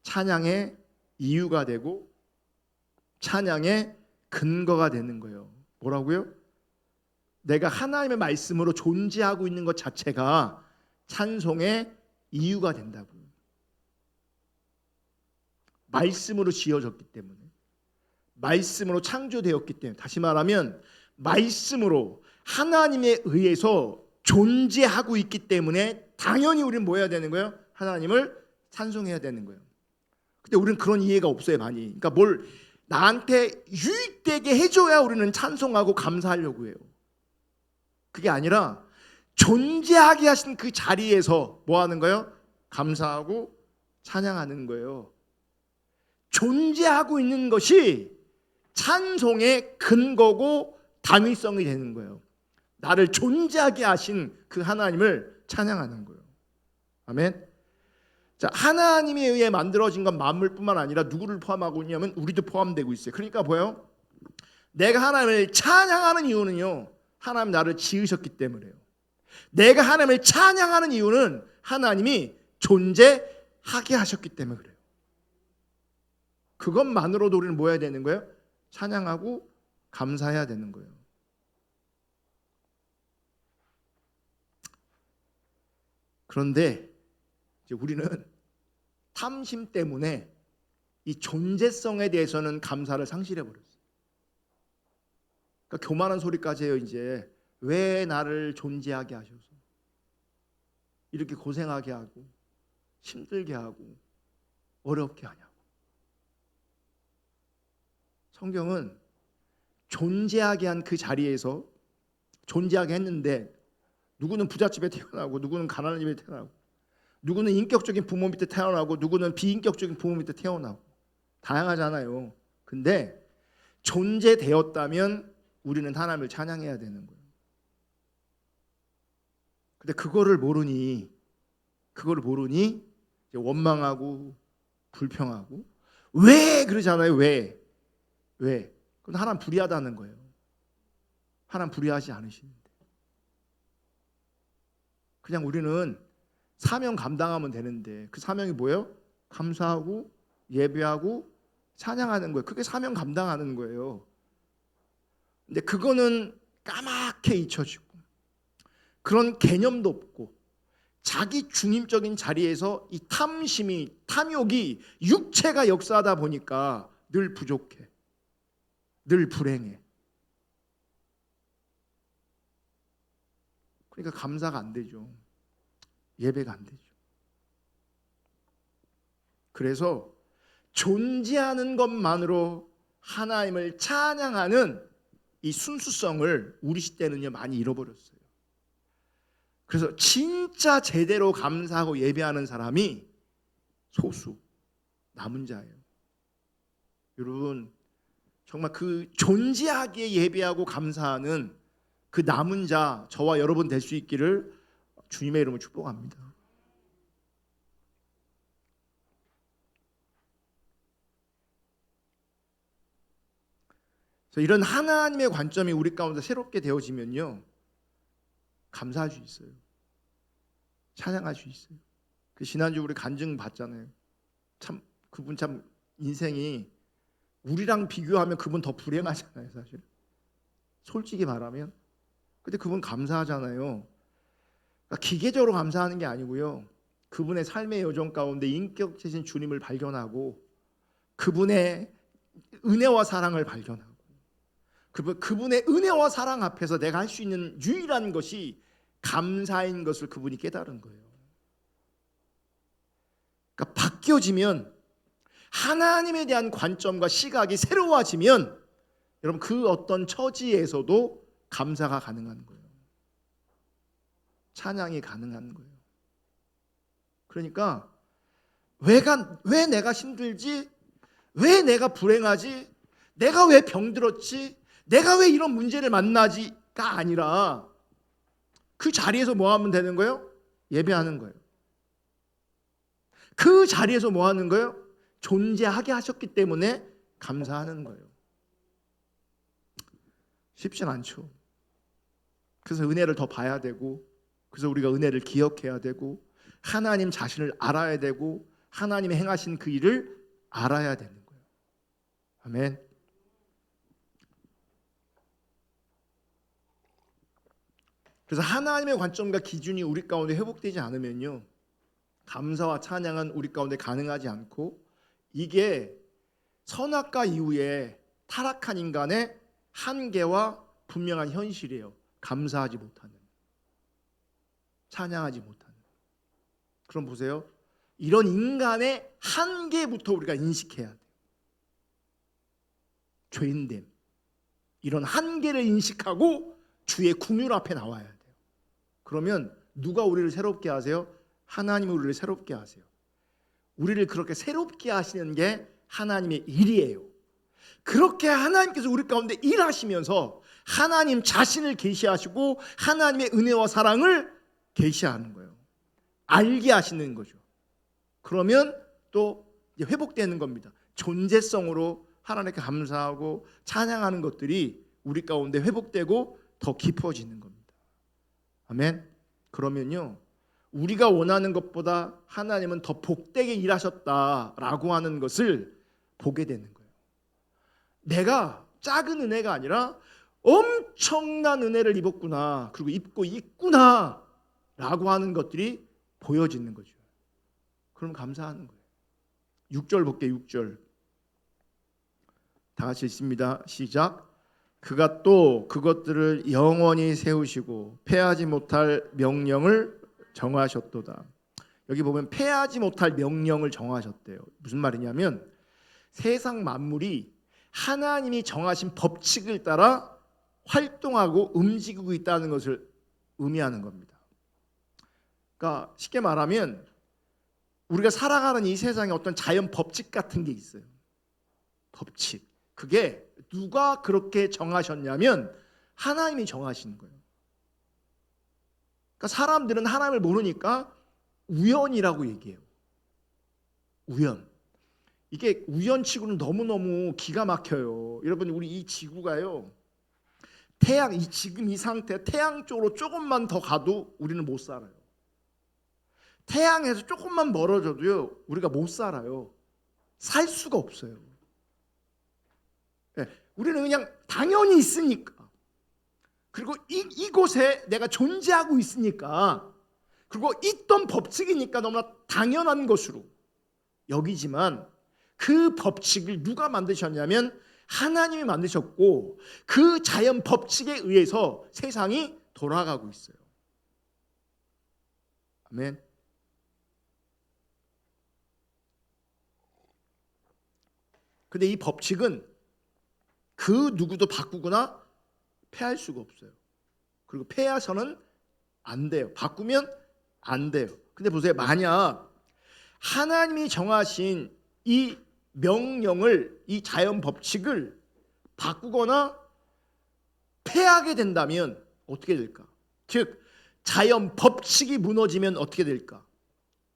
찬양의 이유가 되고 찬양의 근거가 되는 거예요. 뭐라고요? 내가 하나님의 말씀으로 존재하고 있는 것 자체가 찬송의 이유가 된다고요. 말씀으로 지어졌기 때문에, 말씀으로 창조되었기 때문에, 다시 말하면 말씀으로 하나님에 의해서 존재하고 있기 때문에 당연히 우리는 뭐 해야 되는 거예요? 하나님을 찬송해야 되는 거예요. 근데 우리는 그런 이해가 없어요, 많이. 그러니까 뭘 나한테 유익되게 해줘야 우리는 찬송하고 감사하려고 해요. 그게 아니라 존재하게 하신 그 자리에서 뭐 하는 거예요? 감사하고 찬양하는 거예요. 존재하고 있는 것이 찬송의 근거고 당위성이 되는 거예요. 나를 존재하게 하신 그 하나님을 찬양하는 거예요. 아멘. 자, 하나님에 의해 만들어진 건 만물뿐만 아니라 누구를 포함하고 있냐면 우리도 포함되고 있어요. 그러니까 뭐예요? 내가 하나님을 찬양하는 이유는요, 하나님 나를 지으셨기 때문에요. 내가 하나님을 찬양하는 이유는 하나님이 존재하게 하셨기 때문에 그래요. 그것만으로도 우리는 뭐 해야 되는 거예요? 찬양하고 감사해야 되는 거예요. 그런데 이제 우리는 탐심 때문에 이 존재성에 대해서는 감사를 상실해 버렸어요. 그러니까 교만한 소리까지 해요. 이제 왜 나를 존재하게 하셔서 이렇게 고생하게 하고 힘들게 하고 어렵게 하냐고. 성경은 존재하게 한 그 자리에서 존재하게 했는데, 누구는 부잣집에 태어나고 누구는 가난한 집에 태어나고 누구는 인격적인 부모 밑에 태어나고 누구는 비인격적인 부모 밑에 태어나고 다양하잖아요. 근데 존재되었다면 우리는 하나님을 찬양해야 되는 거예요. 근데 그거를 모르니 이제 원망하고 불평하고, 왜 그러잖아요. 왜? 그건 하나님 불의하다는 거예요. 하나님 불의하지 않으시는데. 그냥 우리는 사명 감당하면 되는데, 그 사명이 뭐예요? 감사하고 예배하고 찬양하는 거예요. 그게 사명 감당하는 거예요. 근데 그거는 까맣게 잊혀지고 그런 개념도 없고 자기 중심적인 자리에서 이 탐심이, 탐욕이 육체가 역사하다 보니까 늘 부족해, 늘 불행해. 그러니까 감사가 안 되죠. 예배가 안 되죠. 그래서 존재하는 것만으로 하나님을 찬양하는 이 순수성을 우리 시대는요 많이 잃어버렸어요. 그래서 진짜 제대로 감사하고 예배하는 사람이 소수, 남은 자예요. 여러분, 정말 그 존재하기에 예배하고 감사하는 그 남은 자, 저와 여러분 될 수 있기를 주님의 이름으로 축복합니다. 그래서 이런 하나님의 관점이 우리 가운데 새롭게 되어지면요, 감사할 수 있어요. 찬양할 수 있어요. 그 지난주 우리 간증 봤잖아요. 참 그분 참 인생이 우리랑 비교하면 그분 더 불행하잖아요, 사실. 솔직히 말하면. 근데 그분 감사하잖아요. 그러니까 기계적으로 감사하는 게 아니고요. 그분의 삶의 여정 가운데 인격체신 주님을 발견하고 그분의 은혜와 사랑을 발견하고 그분의 은혜와 사랑 앞에서 내가 할 수 있는 유일한 것이 감사인 것을 그분이 깨달은 거예요. 그러니까 바뀌어지면, 하나님에 대한 관점과 시각이 새로워지면 여러분 그 어떤 처지에서도 감사가 가능한 거예요. 찬양이 가능한 거예요. 그러니까 왜 내가 힘들지? 왜 내가 불행하지? 내가 왜 병들었지? 내가 왜 이런 문제를 만나지가 아니라 그 자리에서 뭐 하면 되는 거예요? 예배하는 거예요. 그 자리에서 뭐 하는 거예요? 존재하게 하셨기 때문에 감사하는 거예요. 쉽진 않죠. 그래서 은혜를 더 봐야 되고, 그래서 우리가 은혜를 기억해야 되고, 하나님 자신을 알아야 되고, 하나님이 행하신 그 일을 알아야 되는 거예요. 아멘. 그래서 하나님의 관점과 기준이 우리 가운데 회복되지 않으면요, 감사와 찬양은 우리 가운데 가능하지 않고, 이게 선악과 이후에 타락한 인간의 한계와 분명한 현실이에요. 감사하지 못하는, 찬양하지 못하는. 그럼 보세요. 이런 인간의 한계부터 우리가 인식해야 돼요. 죄인됨, 이런 한계를 인식하고 주의 궁율 앞에 나와야 돼요. 그러면 누가 우리를 새롭게 하세요? 하나님이 우리를 새롭게 하세요. 우리를 그렇게 새롭게 하시는 게 하나님의 일이에요. 그렇게 하나님께서 우리 가운데 일하시면서 하나님 자신을 계시하시고 하나님의 은혜와 사랑을 계시하는 거예요. 알게 하시는 거죠. 그러면 또 회복되는 겁니다. 존재성으로 하나님께 감사하고 찬양하는 것들이 우리 가운데 회복되고 더 깊어지는 겁니다. 아멘. 그러면요, 우리가 원하는 것보다 하나님은 더 복되게 일하셨다라고 하는 것을 보게 되는 거예요. 내가 작은 은혜가 아니라 엄청난 은혜를 입었구나, 그리고 입고 있구나 라고 하는 것들이 보여지는 거죠. 그럼 감사하는 거예요. 6절 볼게요. 6절 다 같이 읽습니다. 시작. 그가 또 그것들을 영원히 세우시고 패하지 못할 명령을 정하셨도다. 여기 보면 패하지 못할 명령을 정하셨대요. 무슨 말이냐면 세상 만물이 하나님이 정하신 법칙을 따라 활동하고 움직이고 있다는 것을 의미하는 겁니다. 그러니까 쉽게 말하면 우리가 살아가는 이 세상에 어떤 자연 법칙 같은 게 있어요. 법칙. 그게 누가 그렇게 정하셨냐면 하나님이 정하신 거예요. 그러니까 사람들은 하나님을 모르니까 우연이라고 얘기해요. 우연. 이게 우연치고는 너무너무 기가 막혀요. 여러분, 우리 이 지구가요, 태양, 지금 이 상태, 태양 쪽으로 조금만 더 가도 우리는 못 살아요. 태양에서 조금만 멀어져도요, 우리가 못 살아요. 살 수가 없어요. 네, 우리는 그냥 당연히 있으니까, 그리고 이곳에 내가 존재하고 있으니까, 그리고 있던 법칙이니까 너무나 당연한 것으로 여기지만 그 법칙을 누가 만드셨냐면 하나님이 만드셨고 그 자연 법칙에 의해서 세상이 돌아가고 있어요. 아멘. 근데 이 법칙은 그 누구도 바꾸거나 폐할 수가 없어요. 그리고 폐해서는 안 돼요. 바꾸면 안 돼요. 근데 보세요. 만약 하나님이 정하신 이 명령을, 이 자연 법칙을 바꾸거나 폐하게 된다면 어떻게 될까? 즉 자연 법칙이 무너지면 어떻게 될까?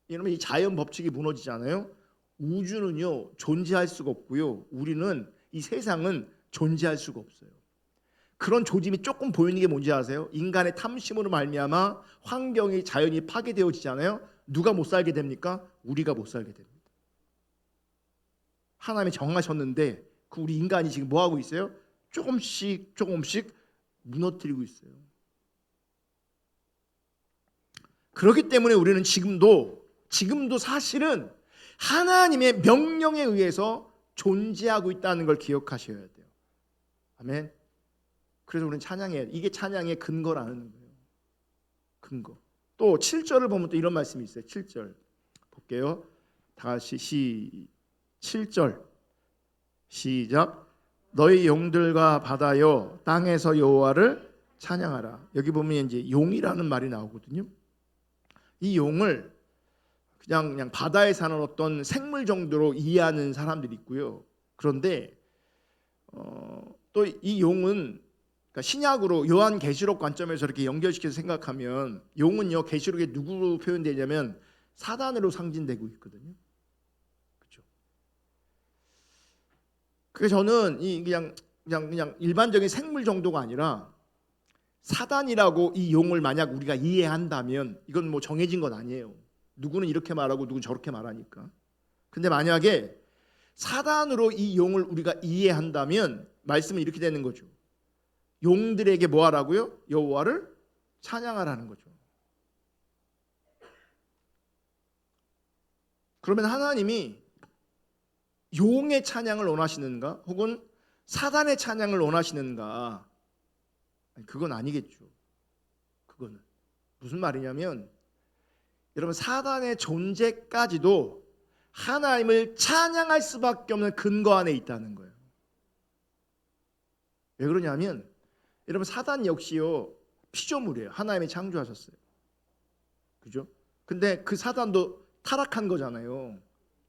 여러분, 이 자연 법칙이 무너지잖아요. 우주는요 존재할 수가 없고요, 우리는, 이 세상은 존재할 수가 없어요. 그런 조짐이 조금 보이는 게 뭔지 아세요? 인간의 탐심으로 말미암아 환경이, 자연이 파괴되어지잖아요. 누가 못 살게 됩니까? 우리가 못 살게 됩니다. 하나님이 정하셨는데 그 우리 인간이 지금 뭐 하고 있어요? 조금씩 무너뜨리고 있어요. 그렇기 때문에 우리는 지금도 사실은 하나님의 명령에 의해서 존재하고 있다는 걸 기억하셔야 돼요. 아멘. 그래서 우리는 찬양해야 돼. 이게 찬양의 근거라는 거예요. 근거. 또 7절을 보면 또 이런 말씀이 있어요. 7절 볼게요. 다 같이 7절 시작. 너희 용들과 바다여 땅에서 여호와를 찬양하라. 여기 보면 이제 용이라는 말이 나오거든요. 이 용을 그냥 바다에 사는 어떤 생물 정도로 이해하는 사람들이 있고요. 그런데 또 이 용은, 그러니까 신약으로 요한계시록 관점에서 이렇게 연결시켜서 생각하면 용은요 계시록에 누구로 표현되냐면 사단으로 상징되고 있거든요. 그렇죠? 그래서 저는 이 그냥 일반적인 생물 정도가 아니라 사단이라고 이 용을 만약 우리가 이해한다면, 이건 뭐 정해진 건 아니에요. 누구는 이렇게 말하고 누구는 저렇게 말하니까. 근데 만약에 사단으로 이 용을 우리가 이해한다면 말씀은 이렇게 되는 거죠. 용들에게 뭐 하라고요? 여호와를 찬양하라는 거죠. 그러면 하나님이 용의 찬양을 원하시는가? 혹은 사단의 찬양을 원하시는가? 그건 아니겠죠. 그거는 무슨 말이냐면, 여러분, 사단의 존재까지도 하나님을 찬양할 수밖에 없는 근거 안에 있다는 거예요. 왜 그러냐면 여러분 사단 역시요 피조물이에요. 하나님이 창조하셨어요. 그죠? 근데 그 사단도 타락한 거잖아요.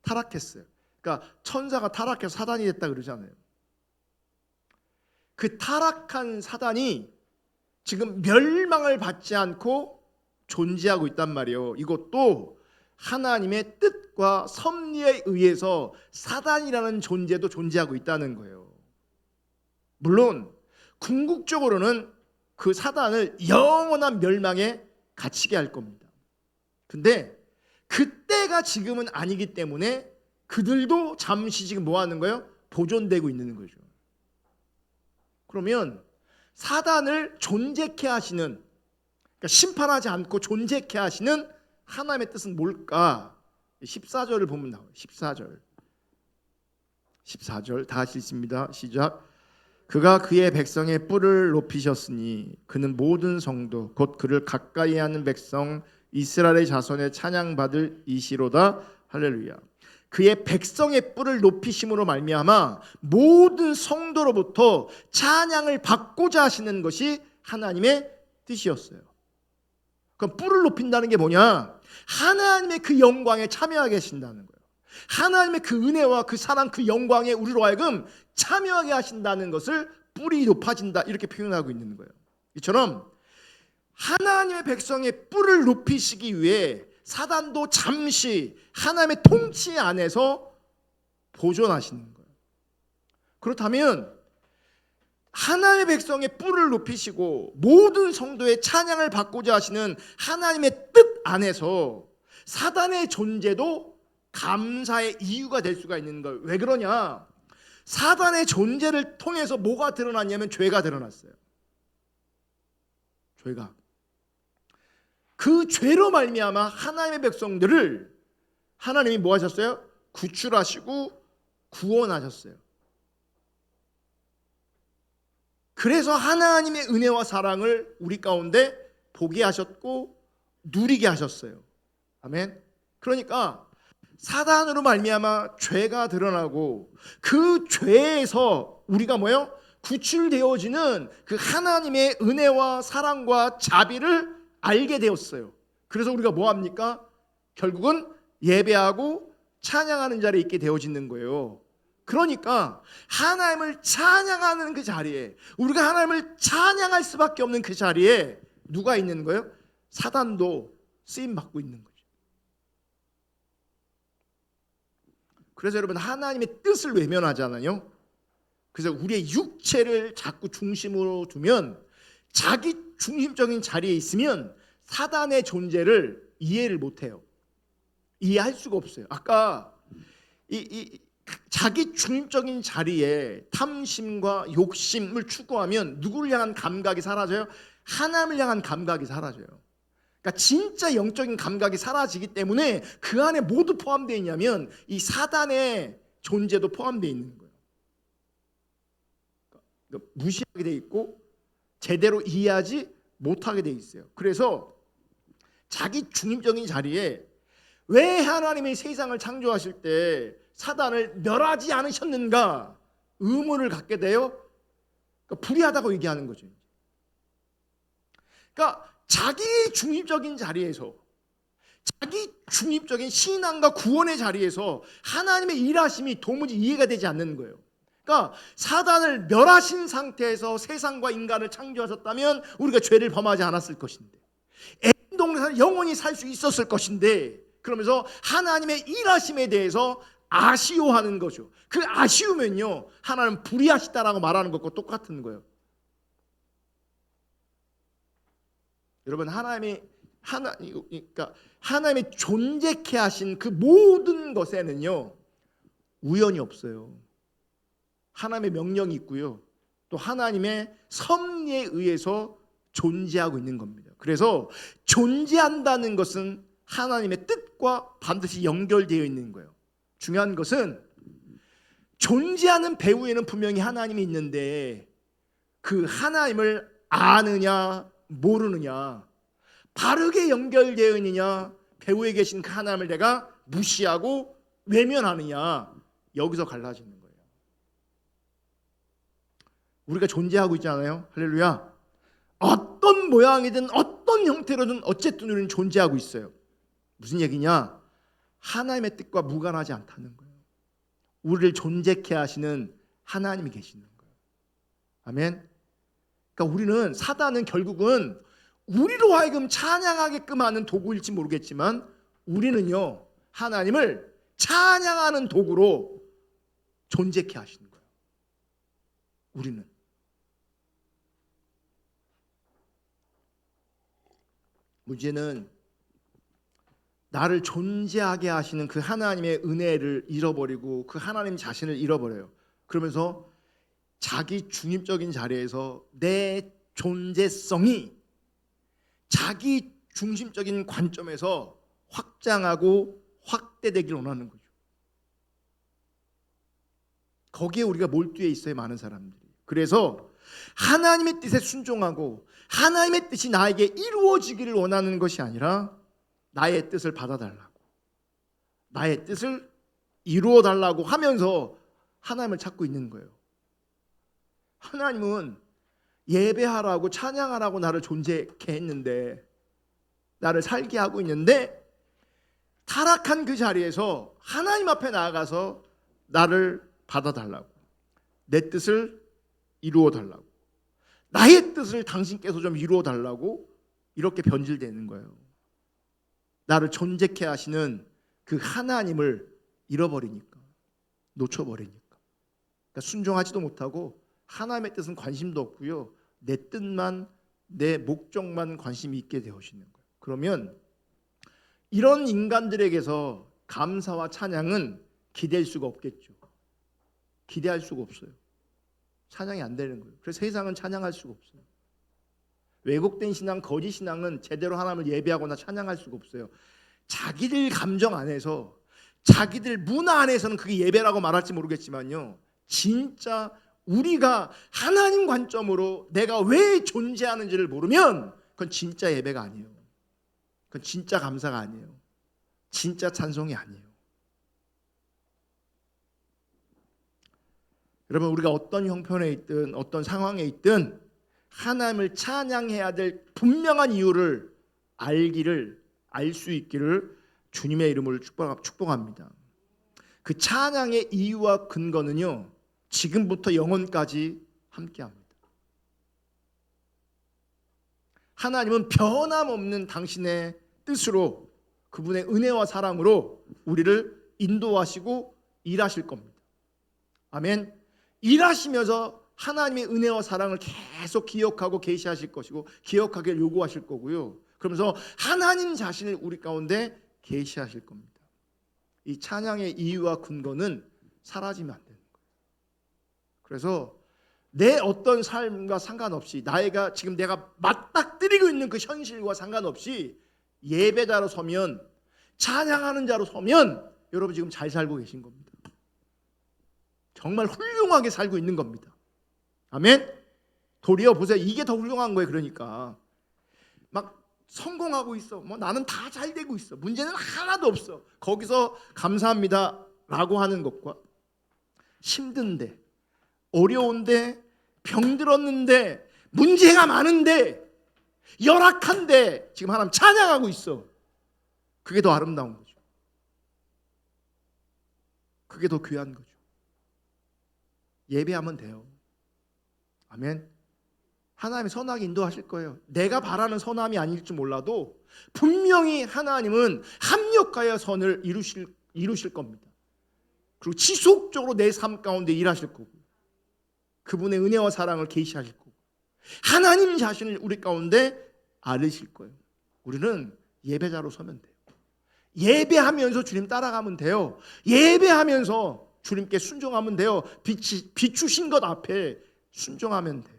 타락했어요. 그러니까 천사가 타락해서 사단이 됐다 그러잖아요. 그 타락한 사단이 지금 멸망을 받지 않고 존재하고 있단 말이에요. 이것도 하나님의 뜻과 섭리에 의해서 사단이라는 존재도 존재하고 있다는 거예요. 물론 궁극적으로는 그 사단을 영원한 멸망에 갇히게 할 겁니다. 근데 그때가 지금은 아니기 때문에 그들도 잠시 지금 뭐 하는 거예요? 보존되고 있는 거죠. 그러면 사단을 존재케 하시는, 그러니까 심판하지 않고 존재케 하시는 하나님의 뜻은 뭘까? 14절을 보면 나와요. 14절 다 같이 읽습니다. 시작. 그가 그의 백성의 뿔을 높이셨으니 그는 모든 성도 곧 그를 가까이 하는 백성 이스라엘의 자손의 찬양받을 이시로다. 할렐루야. 그의 백성의 뿔을 높이심으로 말미암아 모든 성도로부터 찬양을 받고자 하시는 것이 하나님의 뜻이었어요. 그럼 뿔을 높인다는 게 뭐냐? 하나님의 그 영광에 참여하게 하신다는 거예요. 하나님의 그 은혜와 그 사랑, 그 영광에 우리로 하여금 참여하게 하신다는 것을 뿔이 높아진다 이렇게 표현하고 있는 거예요. 이처럼 하나님의 백성의 뿔을 높이시기 위해 사단도 잠시 하나님의 통치 안에서 보존하시는 거예요. 그렇다면 하나님의 백성의 뿔을 높이시고 모든 성도의 찬양을 받고자 하시는 하나님의 뜻 안에서 사단의 존재도 감사의 이유가 될 수가 있는 거예요. 왜 그러냐? 사단의 존재를 통해서 뭐가 드러났냐면 죄가 드러났어요. 죄가. 그 죄로 말미암아 하나님의 백성들을 하나님이 뭐 하셨어요? 구출하시고 구원하셨어요. 그래서 하나님의 은혜와 사랑을 우리 가운데 보게 하셨고 누리게 하셨어요. 아멘. 그러니까 사단으로 말미암아 죄가 드러나고 그 죄에서 우리가 뭐요? 구출되어지는 그 하나님의 은혜와 사랑과 자비를 알게 되었어요. 그래서 우리가 뭐 합니까? 결국은 예배하고 찬양하는 자리에 있게 되어지는 거예요. 그러니까 하나님을 찬양하는 그 자리에, 우리가 하나님을 찬양할 수밖에 없는 그 자리에 누가 있는 거예요? 사단도 쓰임 받고 있는 거죠. 그래서 여러분 하나님의 뜻을 외면하잖아요. 그래서 우리의 육체를 자꾸 중심으로 두면, 자기 중심적인 자리에 있으면 사단의 존재를 이해를 못해요. 이해할 수가 없어요. 아까 자기 중심적인 자리에 탐심과 욕심을 추구하면 누구를 향한 감각이 사라져요? 하나님을 향한 감각이 사라져요. 그러니까 진짜 영적인 감각이 사라지기 때문에 그 안에 모두 포함되어 있냐면 이 사단의 존재도 포함되어 있는 거예요. 그러니까 무시하게 돼 있고 제대로 이해하지 못하게 돼 있어요. 그래서 자기 중심적인 자리에 왜 하나님이 세상을 창조하실 때 사단을 멸하지 않으셨는가 의문을 갖게 돼요. 그러니까 불의하다고 얘기하는 거죠. 그러니까 자기 중립적인 자리에서, 자기 중립적인 신앙과 구원의 자리에서 하나님의 일하심이 도무지 이해가 되지 않는 거예요. 그러니까 사단을 멸하신 상태에서 세상과 인간을 창조하셨다면 우리가 죄를 범하지 않았을 것인데, 에덴 동산에 영원히 살 수 있었을 것인데, 그러면서 하나님의 일하심에 대해서 아쉬워하는 거죠. 그 아쉬우면요, 하나님 불의하시다라고 말하는 것과 똑같은 거예요. 여러분 하나님이 존재케 하신 그 모든 것에는요 우연이 없어요. 하나님의 명령이 있고요, 또 하나님의 섭리에 의해서 존재하고 있는 겁니다. 그래서 존재한다는 것은 하나님의 뜻과 반드시 연결되어 있는 거예요. 중요한 것은 존재하는 배후에는 분명히 하나님이 있는데 그 하나님을 아느냐 모르느냐, 바르게 연결되어 있느냐, 배후에 계신 그 하나님을 내가 무시하고 외면하느냐, 여기서 갈라지는 거예요. 우리가 존재하고 있잖아요. 할렐루야. 어떤 모양이든 어떤 형태로든 어쨌든 우리는 존재하고 있어요. 무슨 얘기냐? 하나님의 뜻과 무관하지 않다는 거예요. 우리를 존재케 하시는 하나님이 계시는 거예요. 아멘. 그러니까 우리는, 사단은 결국은 우리로 하여금 찬양하게끔 하는 도구일지 모르겠지만 우리는요, 하나님을 찬양하는 도구로 존재케 하시는 거예요. 우리는. 문제는 나를 존재하게 하시는 그 하나님의 은혜를 잃어버리고 그 하나님 자신을 잃어버려요. 그러면서 자기 중립적인 자리에서 내 존재성이 자기 중심적인 관점에서 확장하고 확대되길 원하는 거죠. 거기에 우리가 몰두해 있어요, 많은 사람들이. 그래서 하나님의 뜻에 순종하고 하나님의 뜻이 나에게 이루어지기를 원하는 것이 아니라 나의 뜻을 받아달라고, 나의 뜻을 이루어달라고 하면서 하나님을 찾고 있는 거예요. 하나님은 예배하라고 찬양하라고 나를 존재케 했는데, 나를 살게 하고 있는데, 타락한 그 자리에서 하나님 앞에 나아가서 나를 받아달라고, 내 뜻을 이루어달라고, 나의 뜻을 당신께서 좀 이루어달라고 이렇게 변질되는 거예요. 나를 존재케 하시는 그 하나님을 잃어버리니까, 놓쳐버리니까. 그러니까 순종하지도 못하고 하나님의 뜻은 관심도 없고요, 내 뜻만, 내 목적만 관심이 있게 되어지는 거예요. 그러면 이런 인간들에게서 감사와 찬양은 기댈 수가 없겠죠. 기대할 수가 없어요. 찬양이 안 되는 거예요. 그래서 세상은 찬양할 수가 없어요. 왜곡된 신앙, 거짓 신앙은 제대로 하나님을 예배하거나 찬양할 수가 없어요. 자기들 감정 안에서, 자기들 문화 안에서는 그게 예배라고 말할지 모르겠지만요, 진짜 우리가 하나님 관점으로 내가 왜 존재하는지를 모르면 그건 진짜 예배가 아니에요. 그건 진짜 감사가 아니에요. 진짜 찬송이 아니에요. 여러분, 우리가 어떤 형편에 있든 어떤 상황에 있든 하나님을 찬양해야 될 분명한 이유를 알 수 있기를 주님의 이름으로 축복합니다. 그 찬양의 이유와 근거는요, 지금부터 영원까지 함께합니다. 하나님은 변함없는 당신의 뜻으로, 그분의 은혜와 사랑으로 우리를 인도하시고 일하실 겁니다. 아멘. 일하시면서 하나님의 은혜와 사랑을 계속 기억하고 계시하실 것이고, 기억하기를 요구하실 거고요. 그러면서 하나님 자신을 우리 가운데 계시하실 겁니다. 이 찬양의 이유와 근거는 사라지면 안 되는 거예요. 그래서 내 어떤 삶과 상관없이, 지금 내가 맞닥뜨리고 있는 그 현실과 상관없이 예배자로 서면, 찬양하는 자로 서면 여러분 지금 잘 살고 계신 겁니다. 정말 훌륭하게 살고 있는 겁니다. 아멘. 도리어 보세요. 이게 더 훌륭한 거예요. 그러니까 막 성공하고 있어, 뭐 나는 다 잘 되고 있어, 문제는 하나도 없어, 거기서 감사합니다 라고 하는 것과 힘든데, 어려운데, 병들었는데, 문제가 많은데, 열악한데 지금 하나님 찬양하고 있어, 그게 더 아름다운 거죠. 그게 더 귀한 거죠. 예배하면 돼요. 아멘. 하나님이 선하게 인도하실 거예요. 내가 바라는 선함이 아닐지 몰라도 분명히 하나님은 합력하여 선을 이루실 겁니다. 그리고 지속적으로 내 삶 가운데 일하실 거고, 그분의 은혜와 사랑을 계시하실 거고, 하나님 자신을 우리 가운데 아르실 거예요. 우리는 예배자로 서면 돼요. 예배하면서 주님 따라가면 돼요. 예배하면서 주님께 순종하면 돼요. 비추신 것 앞에 순종하면 돼요.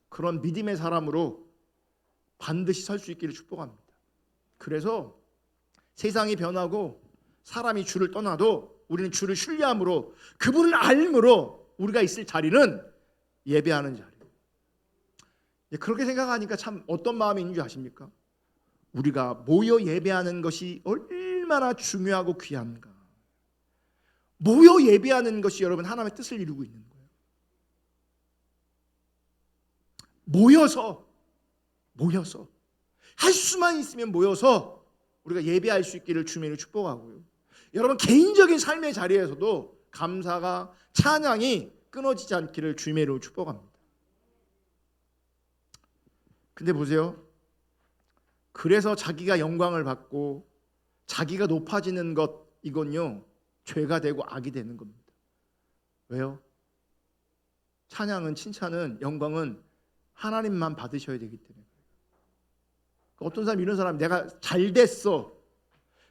그런 믿음의 사람으로 반드시 설 수 있기를 축복합니다. 그래서 세상이 변하고 사람이 주를 떠나도 우리는 주를 신뢰함으로, 그분을 알므로 우리가 있을 자리는 예배하는 자리예요. 그렇게 생각하니까 참 어떤 마음이 있는 줄 아십니까? 우리가 모여 예배하는 것이 얼마나 중요하고 귀한가. 모여 예배하는 것이 여러분 하나님의 뜻을 이루고 있는 거예요. 모여서 할 수만 있으면 모여서 우리가 예배할 수 있기를 주님으로 축복하고요. 여러분 개인적인 삶의 자리에서도 감사가 찬양이 끊어지지 않기를 주님의 이름으로 축복합니다. 근데 보세요. 그래서 자기가 영광을 받고 자기가 높아지는 것, 이건요 죄가 되고 악이 되는 겁니다. 왜요? 찬양은, 칭찬은, 영광은 하나님만 받으셔야 되기 때문에. 어떤 사람, 이런 사람, 내가 잘 됐어,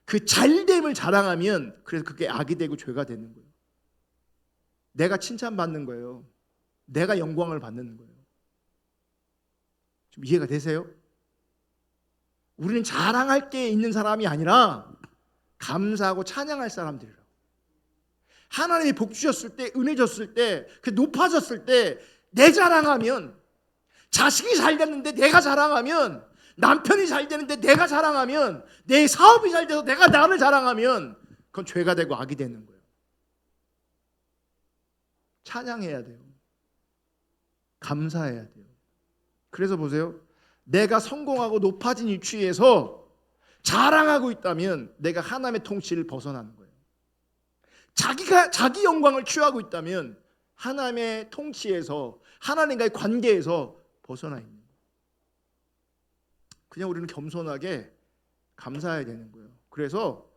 그 잘됨을 자랑하면 그래서 그게 악이 되고 죄가 되는 거예요. 내가 칭찬받는 거예요. 내가 영광을 받는 거예요. 좀 이해가 되세요? 우리는 자랑할 게 있는 사람이 아니라 감사하고 찬양할 사람들이라고. 하나님이 복 주셨을 때, 은혜 줬을 때, 그 높아졌을 때 내 자랑하면, 자식이 잘 됐는데 내가 자랑하면, 남편이 잘 되는데 내가 자랑하면, 내 사업이 잘 돼서 내가 나를 자랑하면 그건 죄가 되고 악이 되는 거예요. 찬양해야 돼요. 감사해야 돼요. 그래서 보세요. 내가 성공하고 높아진 위치에서 자랑하고 있다면 내가 하나님의 통치를 벗어나는 거예요. 자기 영광을 취하고 있다면 하나님의 통치에서, 하나님과의 관계에서 벗어나 있는 거예요. 그냥 우리는 겸손하게 감사해야 되는 거예요. 그래서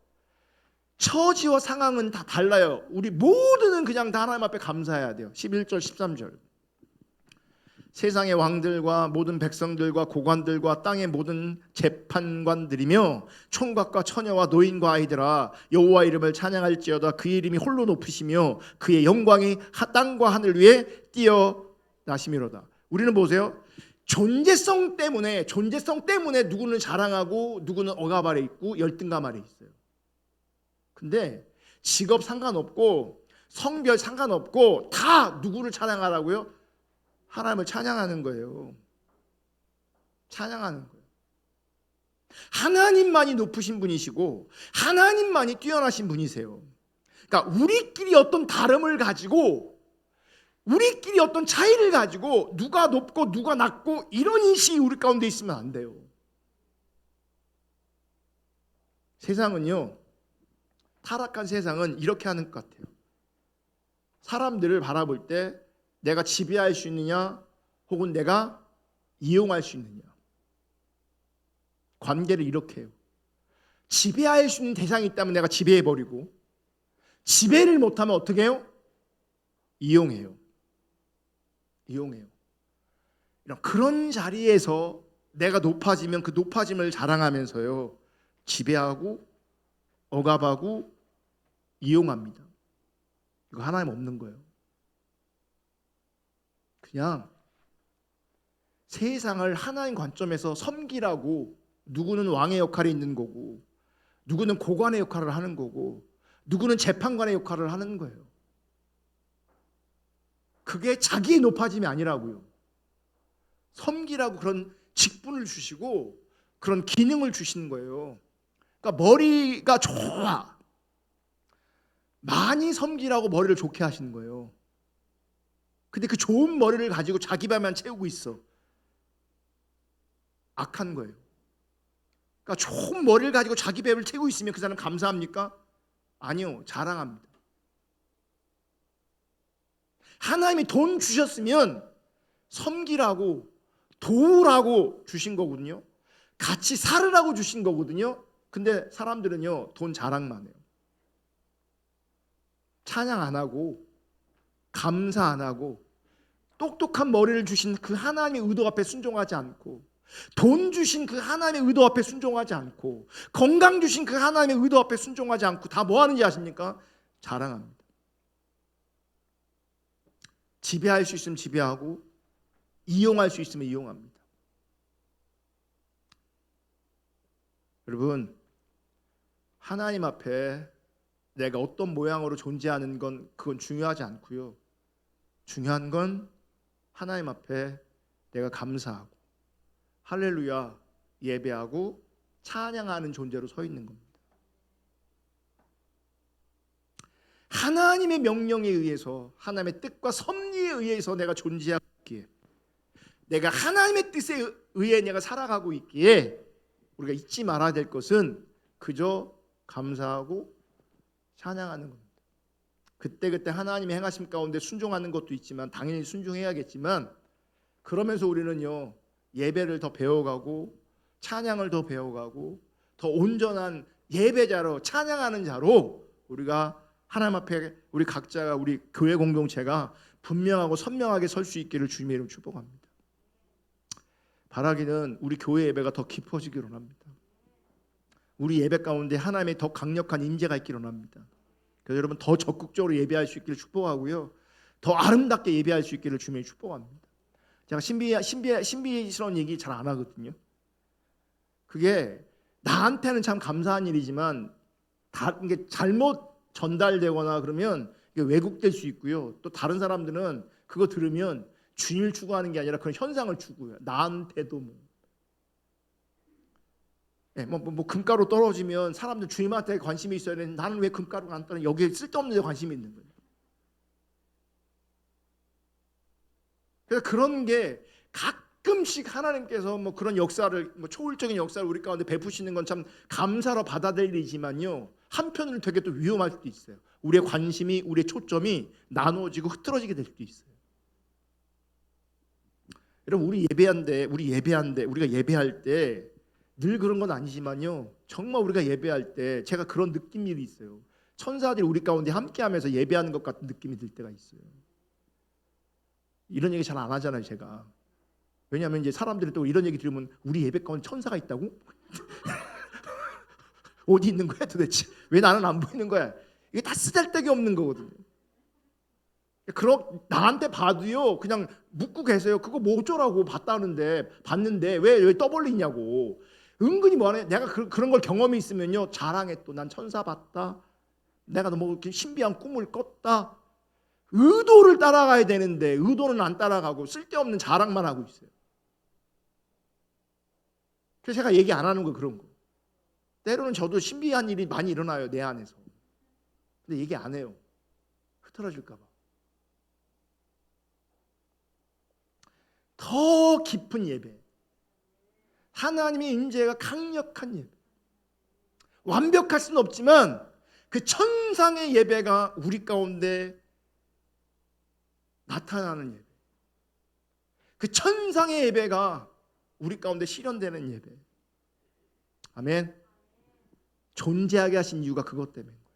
처지와 상황은 다 달라요. 우리 모두는 그냥 다 하나님 앞에 감사해야 돼요. 11절 13절. 세상의 왕들과 모든 백성들과 고관들과 땅의 모든 재판관들이며 총각과 처녀와 노인과 아이들아, 여호와 이름을 찬양할지어다. 그의 이름이 홀로 높으시며 그의 영광이 땅과 하늘 위에 뛰어나심이로다. 우리는 보세요. 존재성 때문에 누구는 자랑하고 누구는 억압 아래 있고 열등감 아래 있어요. 근데 직업 상관없고 성별 상관없고 다 누구를 찬양하라고요? 하나님을 찬양하는 거예요. 찬양하는 거예요. 하나님만이 높으신 분이시고 하나님만이 뛰어나신 분이세요. 그러니까 우리끼리 어떤 다름을 가지고, 우리끼리 어떤 차이를 가지고 누가 높고 누가 낮고 이런 인식이 우리 가운데 있으면 안 돼요. 세상은요, 타락한 세상은 이렇게 하는 것 같아요. 사람들을 바라볼 때 내가 지배할 수 있느냐 혹은 내가 이용할 수 있느냐, 관계를 이렇게 해요. 지배할 수 있는 대상이 있다면 내가 지배해버리고, 지배를 못하면 어떻게 해요? 이용해요. 그런 자리에서 내가 높아지면 그 높아짐을 자랑하면서요 지배하고 억압하고 이용합니다. 이거 하나님 없는 거예요. 그냥 세상을 하나님 관점에서 섬기라고, 누구는 왕의 역할이 있는 거고 누구는 고관의 역할을 하는 거고 누구는 재판관의 역할을 하는 거예요. 그게 자기의 높아짐이 아니라고요. 섬기라고 그런 직분을 주시고 그런 기능을 주시는 거예요. 그러니까 머리가 좋아, 많이 섬기라고 머리를 좋게 하시는 거예요. 근데 그 좋은 머리를 가지고 자기 배만 채우고 있어. 악한 거예요. 그러니까 좋은 머리를 가지고 자기 배를 채우고 있으면 그 사람 감사합니까? 아니요, 자랑합니다. 하나님이 돈 주셨으면 섬기라고, 도우라고 주신 거거든요. 같이 살으라고 주신 거거든요. 근데 사람들은요 돈 자랑만 해요. 찬양 안 하고 감사 안 하고, 똑똑한 머리를 주신 그 하나님의 의도 앞에 순종하지 않고, 돈 주신 그 하나님의 의도 앞에 순종하지 않고, 건강 주신 그 하나님의 의도 앞에 순종하지 않고 다 뭐 하는지 아십니까? 자랑합니다. 지배할 수 있으면 지배하고 이용할 수 있으면 이용합니다. 여러분, 하나님 앞에 내가 어떤 모양으로 존재하는 건 그건 중요하지 않고요. 중요한 건 하나님 앞에 내가 감사하고 할렐루야 예배하고 찬양하는 존재로 서 있는 겁니다. 하나님의 명령에 의해서, 하나님의 뜻과 섭리에 의해서 내가 존재하기에 내가 하나님의 뜻에 의해 내가 살아가고 있기에 우리가 잊지 말아야 될 것은 그저 감사하고 찬양하는 겁니다. 그때그때 하나님의 행하심 가운데 순종하는 것도 있지만 당연히 순종해야겠지만 그러면서 우리는요 예배를 더 배워가고 찬양을 더 배워가고 더 온전한 예배자로 찬양하는 자로 우리가 하나님 앞에 우리 각자가 우리 교회 공동체가 분명하고 선명하게 설 수 있기를 주님의 이름으로 축복합니다. 바라기는 우리 교회 예배가 더 깊어지기를 원합니다. 우리 예배 가운데 하나님의 더 강력한 임재가 있기를 원합니다. 그래서 여러분 더 적극적으로 예배할 수 있기를 축복하고요. 더 아름답게 예배할 수 있기를 주님의 축복합니다. 제가 신비스러운 얘기 잘 안 하거든요. 그게 나한테는 참 감사한 일이지만 이게 잘못 전달되거나 그러면 이게 왜곡될 수 있고요. 또 다른 사람들은 그거 들으면 주님을 추구하는 게 아니라 그런 현상을 추구해요. 나한테도 뭐 금가루 떨어지면 사람들 주님한테 관심이 있어야 되는데 나는 왜 금가루가 안 떨어져? 여기에 쓸데없는 데 관심이 있는 거예요. 그래서 그런 게 가끔씩 하나님께서 뭐 그런 역사를 뭐 초월적인 역사를 우리 가운데 베푸시는 건 참 감사로 받아들일 일이지만요. 한편으로는 되게 또 위험할 수도 있어요. 우리의 관심이 우리의 초점이 나누어지고 흐트러지게 될 수도 있어요. 여러분 우리가 예배할 때 늘 그런 건 아니지만요. 정말 우리가 예배할 때 제가 그런 느낌이 있어요. 천사들이 우리 가운데 함께하면서 예배하는 것 같은 느낌이 들 때가 있어요. 이런 얘기 잘 안 하잖아요, 제가. 왜냐하면 이제 사람들이 또 이런 얘기 들으면 우리 예배 가운데 천사가 있다고? 어디 있는 거야 도대체? 왜 나는 안 보이는 거야? 이게 다 쓰잘데기 없는 거거든요. 나한테 봐도요 그냥 묻고 계세요. 그거 뭐 어쩌라고 봤는데 왜 떠벌리냐고. 은근히 뭐하네. 내가 그런 걸 경험이 있으면요 자랑해. 또 난 천사 봤다. 내가 뭐 이렇게 신비한 꿈을 꿨다. 의도를 따라가야 되는데 의도는 안 따라가고 쓸데없는 자랑만 하고 있어요. 그래서 제가 얘기 안 하는 거 그런 거. 때로는 저도 신비한 일이 많이 일어나요 내 안에서. 근데 얘기 안 해요. 흐트러질까 봐. 더 깊은 예배, 하나님의 임재가 강력한 예배, 완벽할 수는 없지만 그 천상의 예배가 우리 가운데 나타나는 예배, 그 천상의 예배가 우리 가운데 실현되는 예배. 아멘. 존재하게 하신 이유가 그것 때문인 거예요.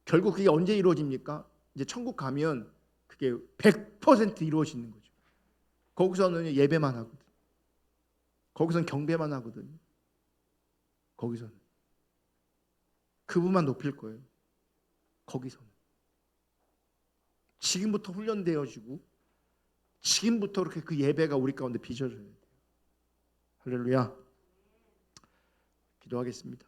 결국 그게 언제 이루어집니까? 이제 천국 가면 그게 100% 이루어지는 거죠. 거기서는 예배만 하거든. 거기서는 경배만 하거든. 거기서는 그분만 높일 거예요. 거기서는 지금부터 훈련되어지고 지금부터 그렇게 그 예배가 우리 가운데 빚어져야 돼요. 할렐루야. 기도하겠습니다.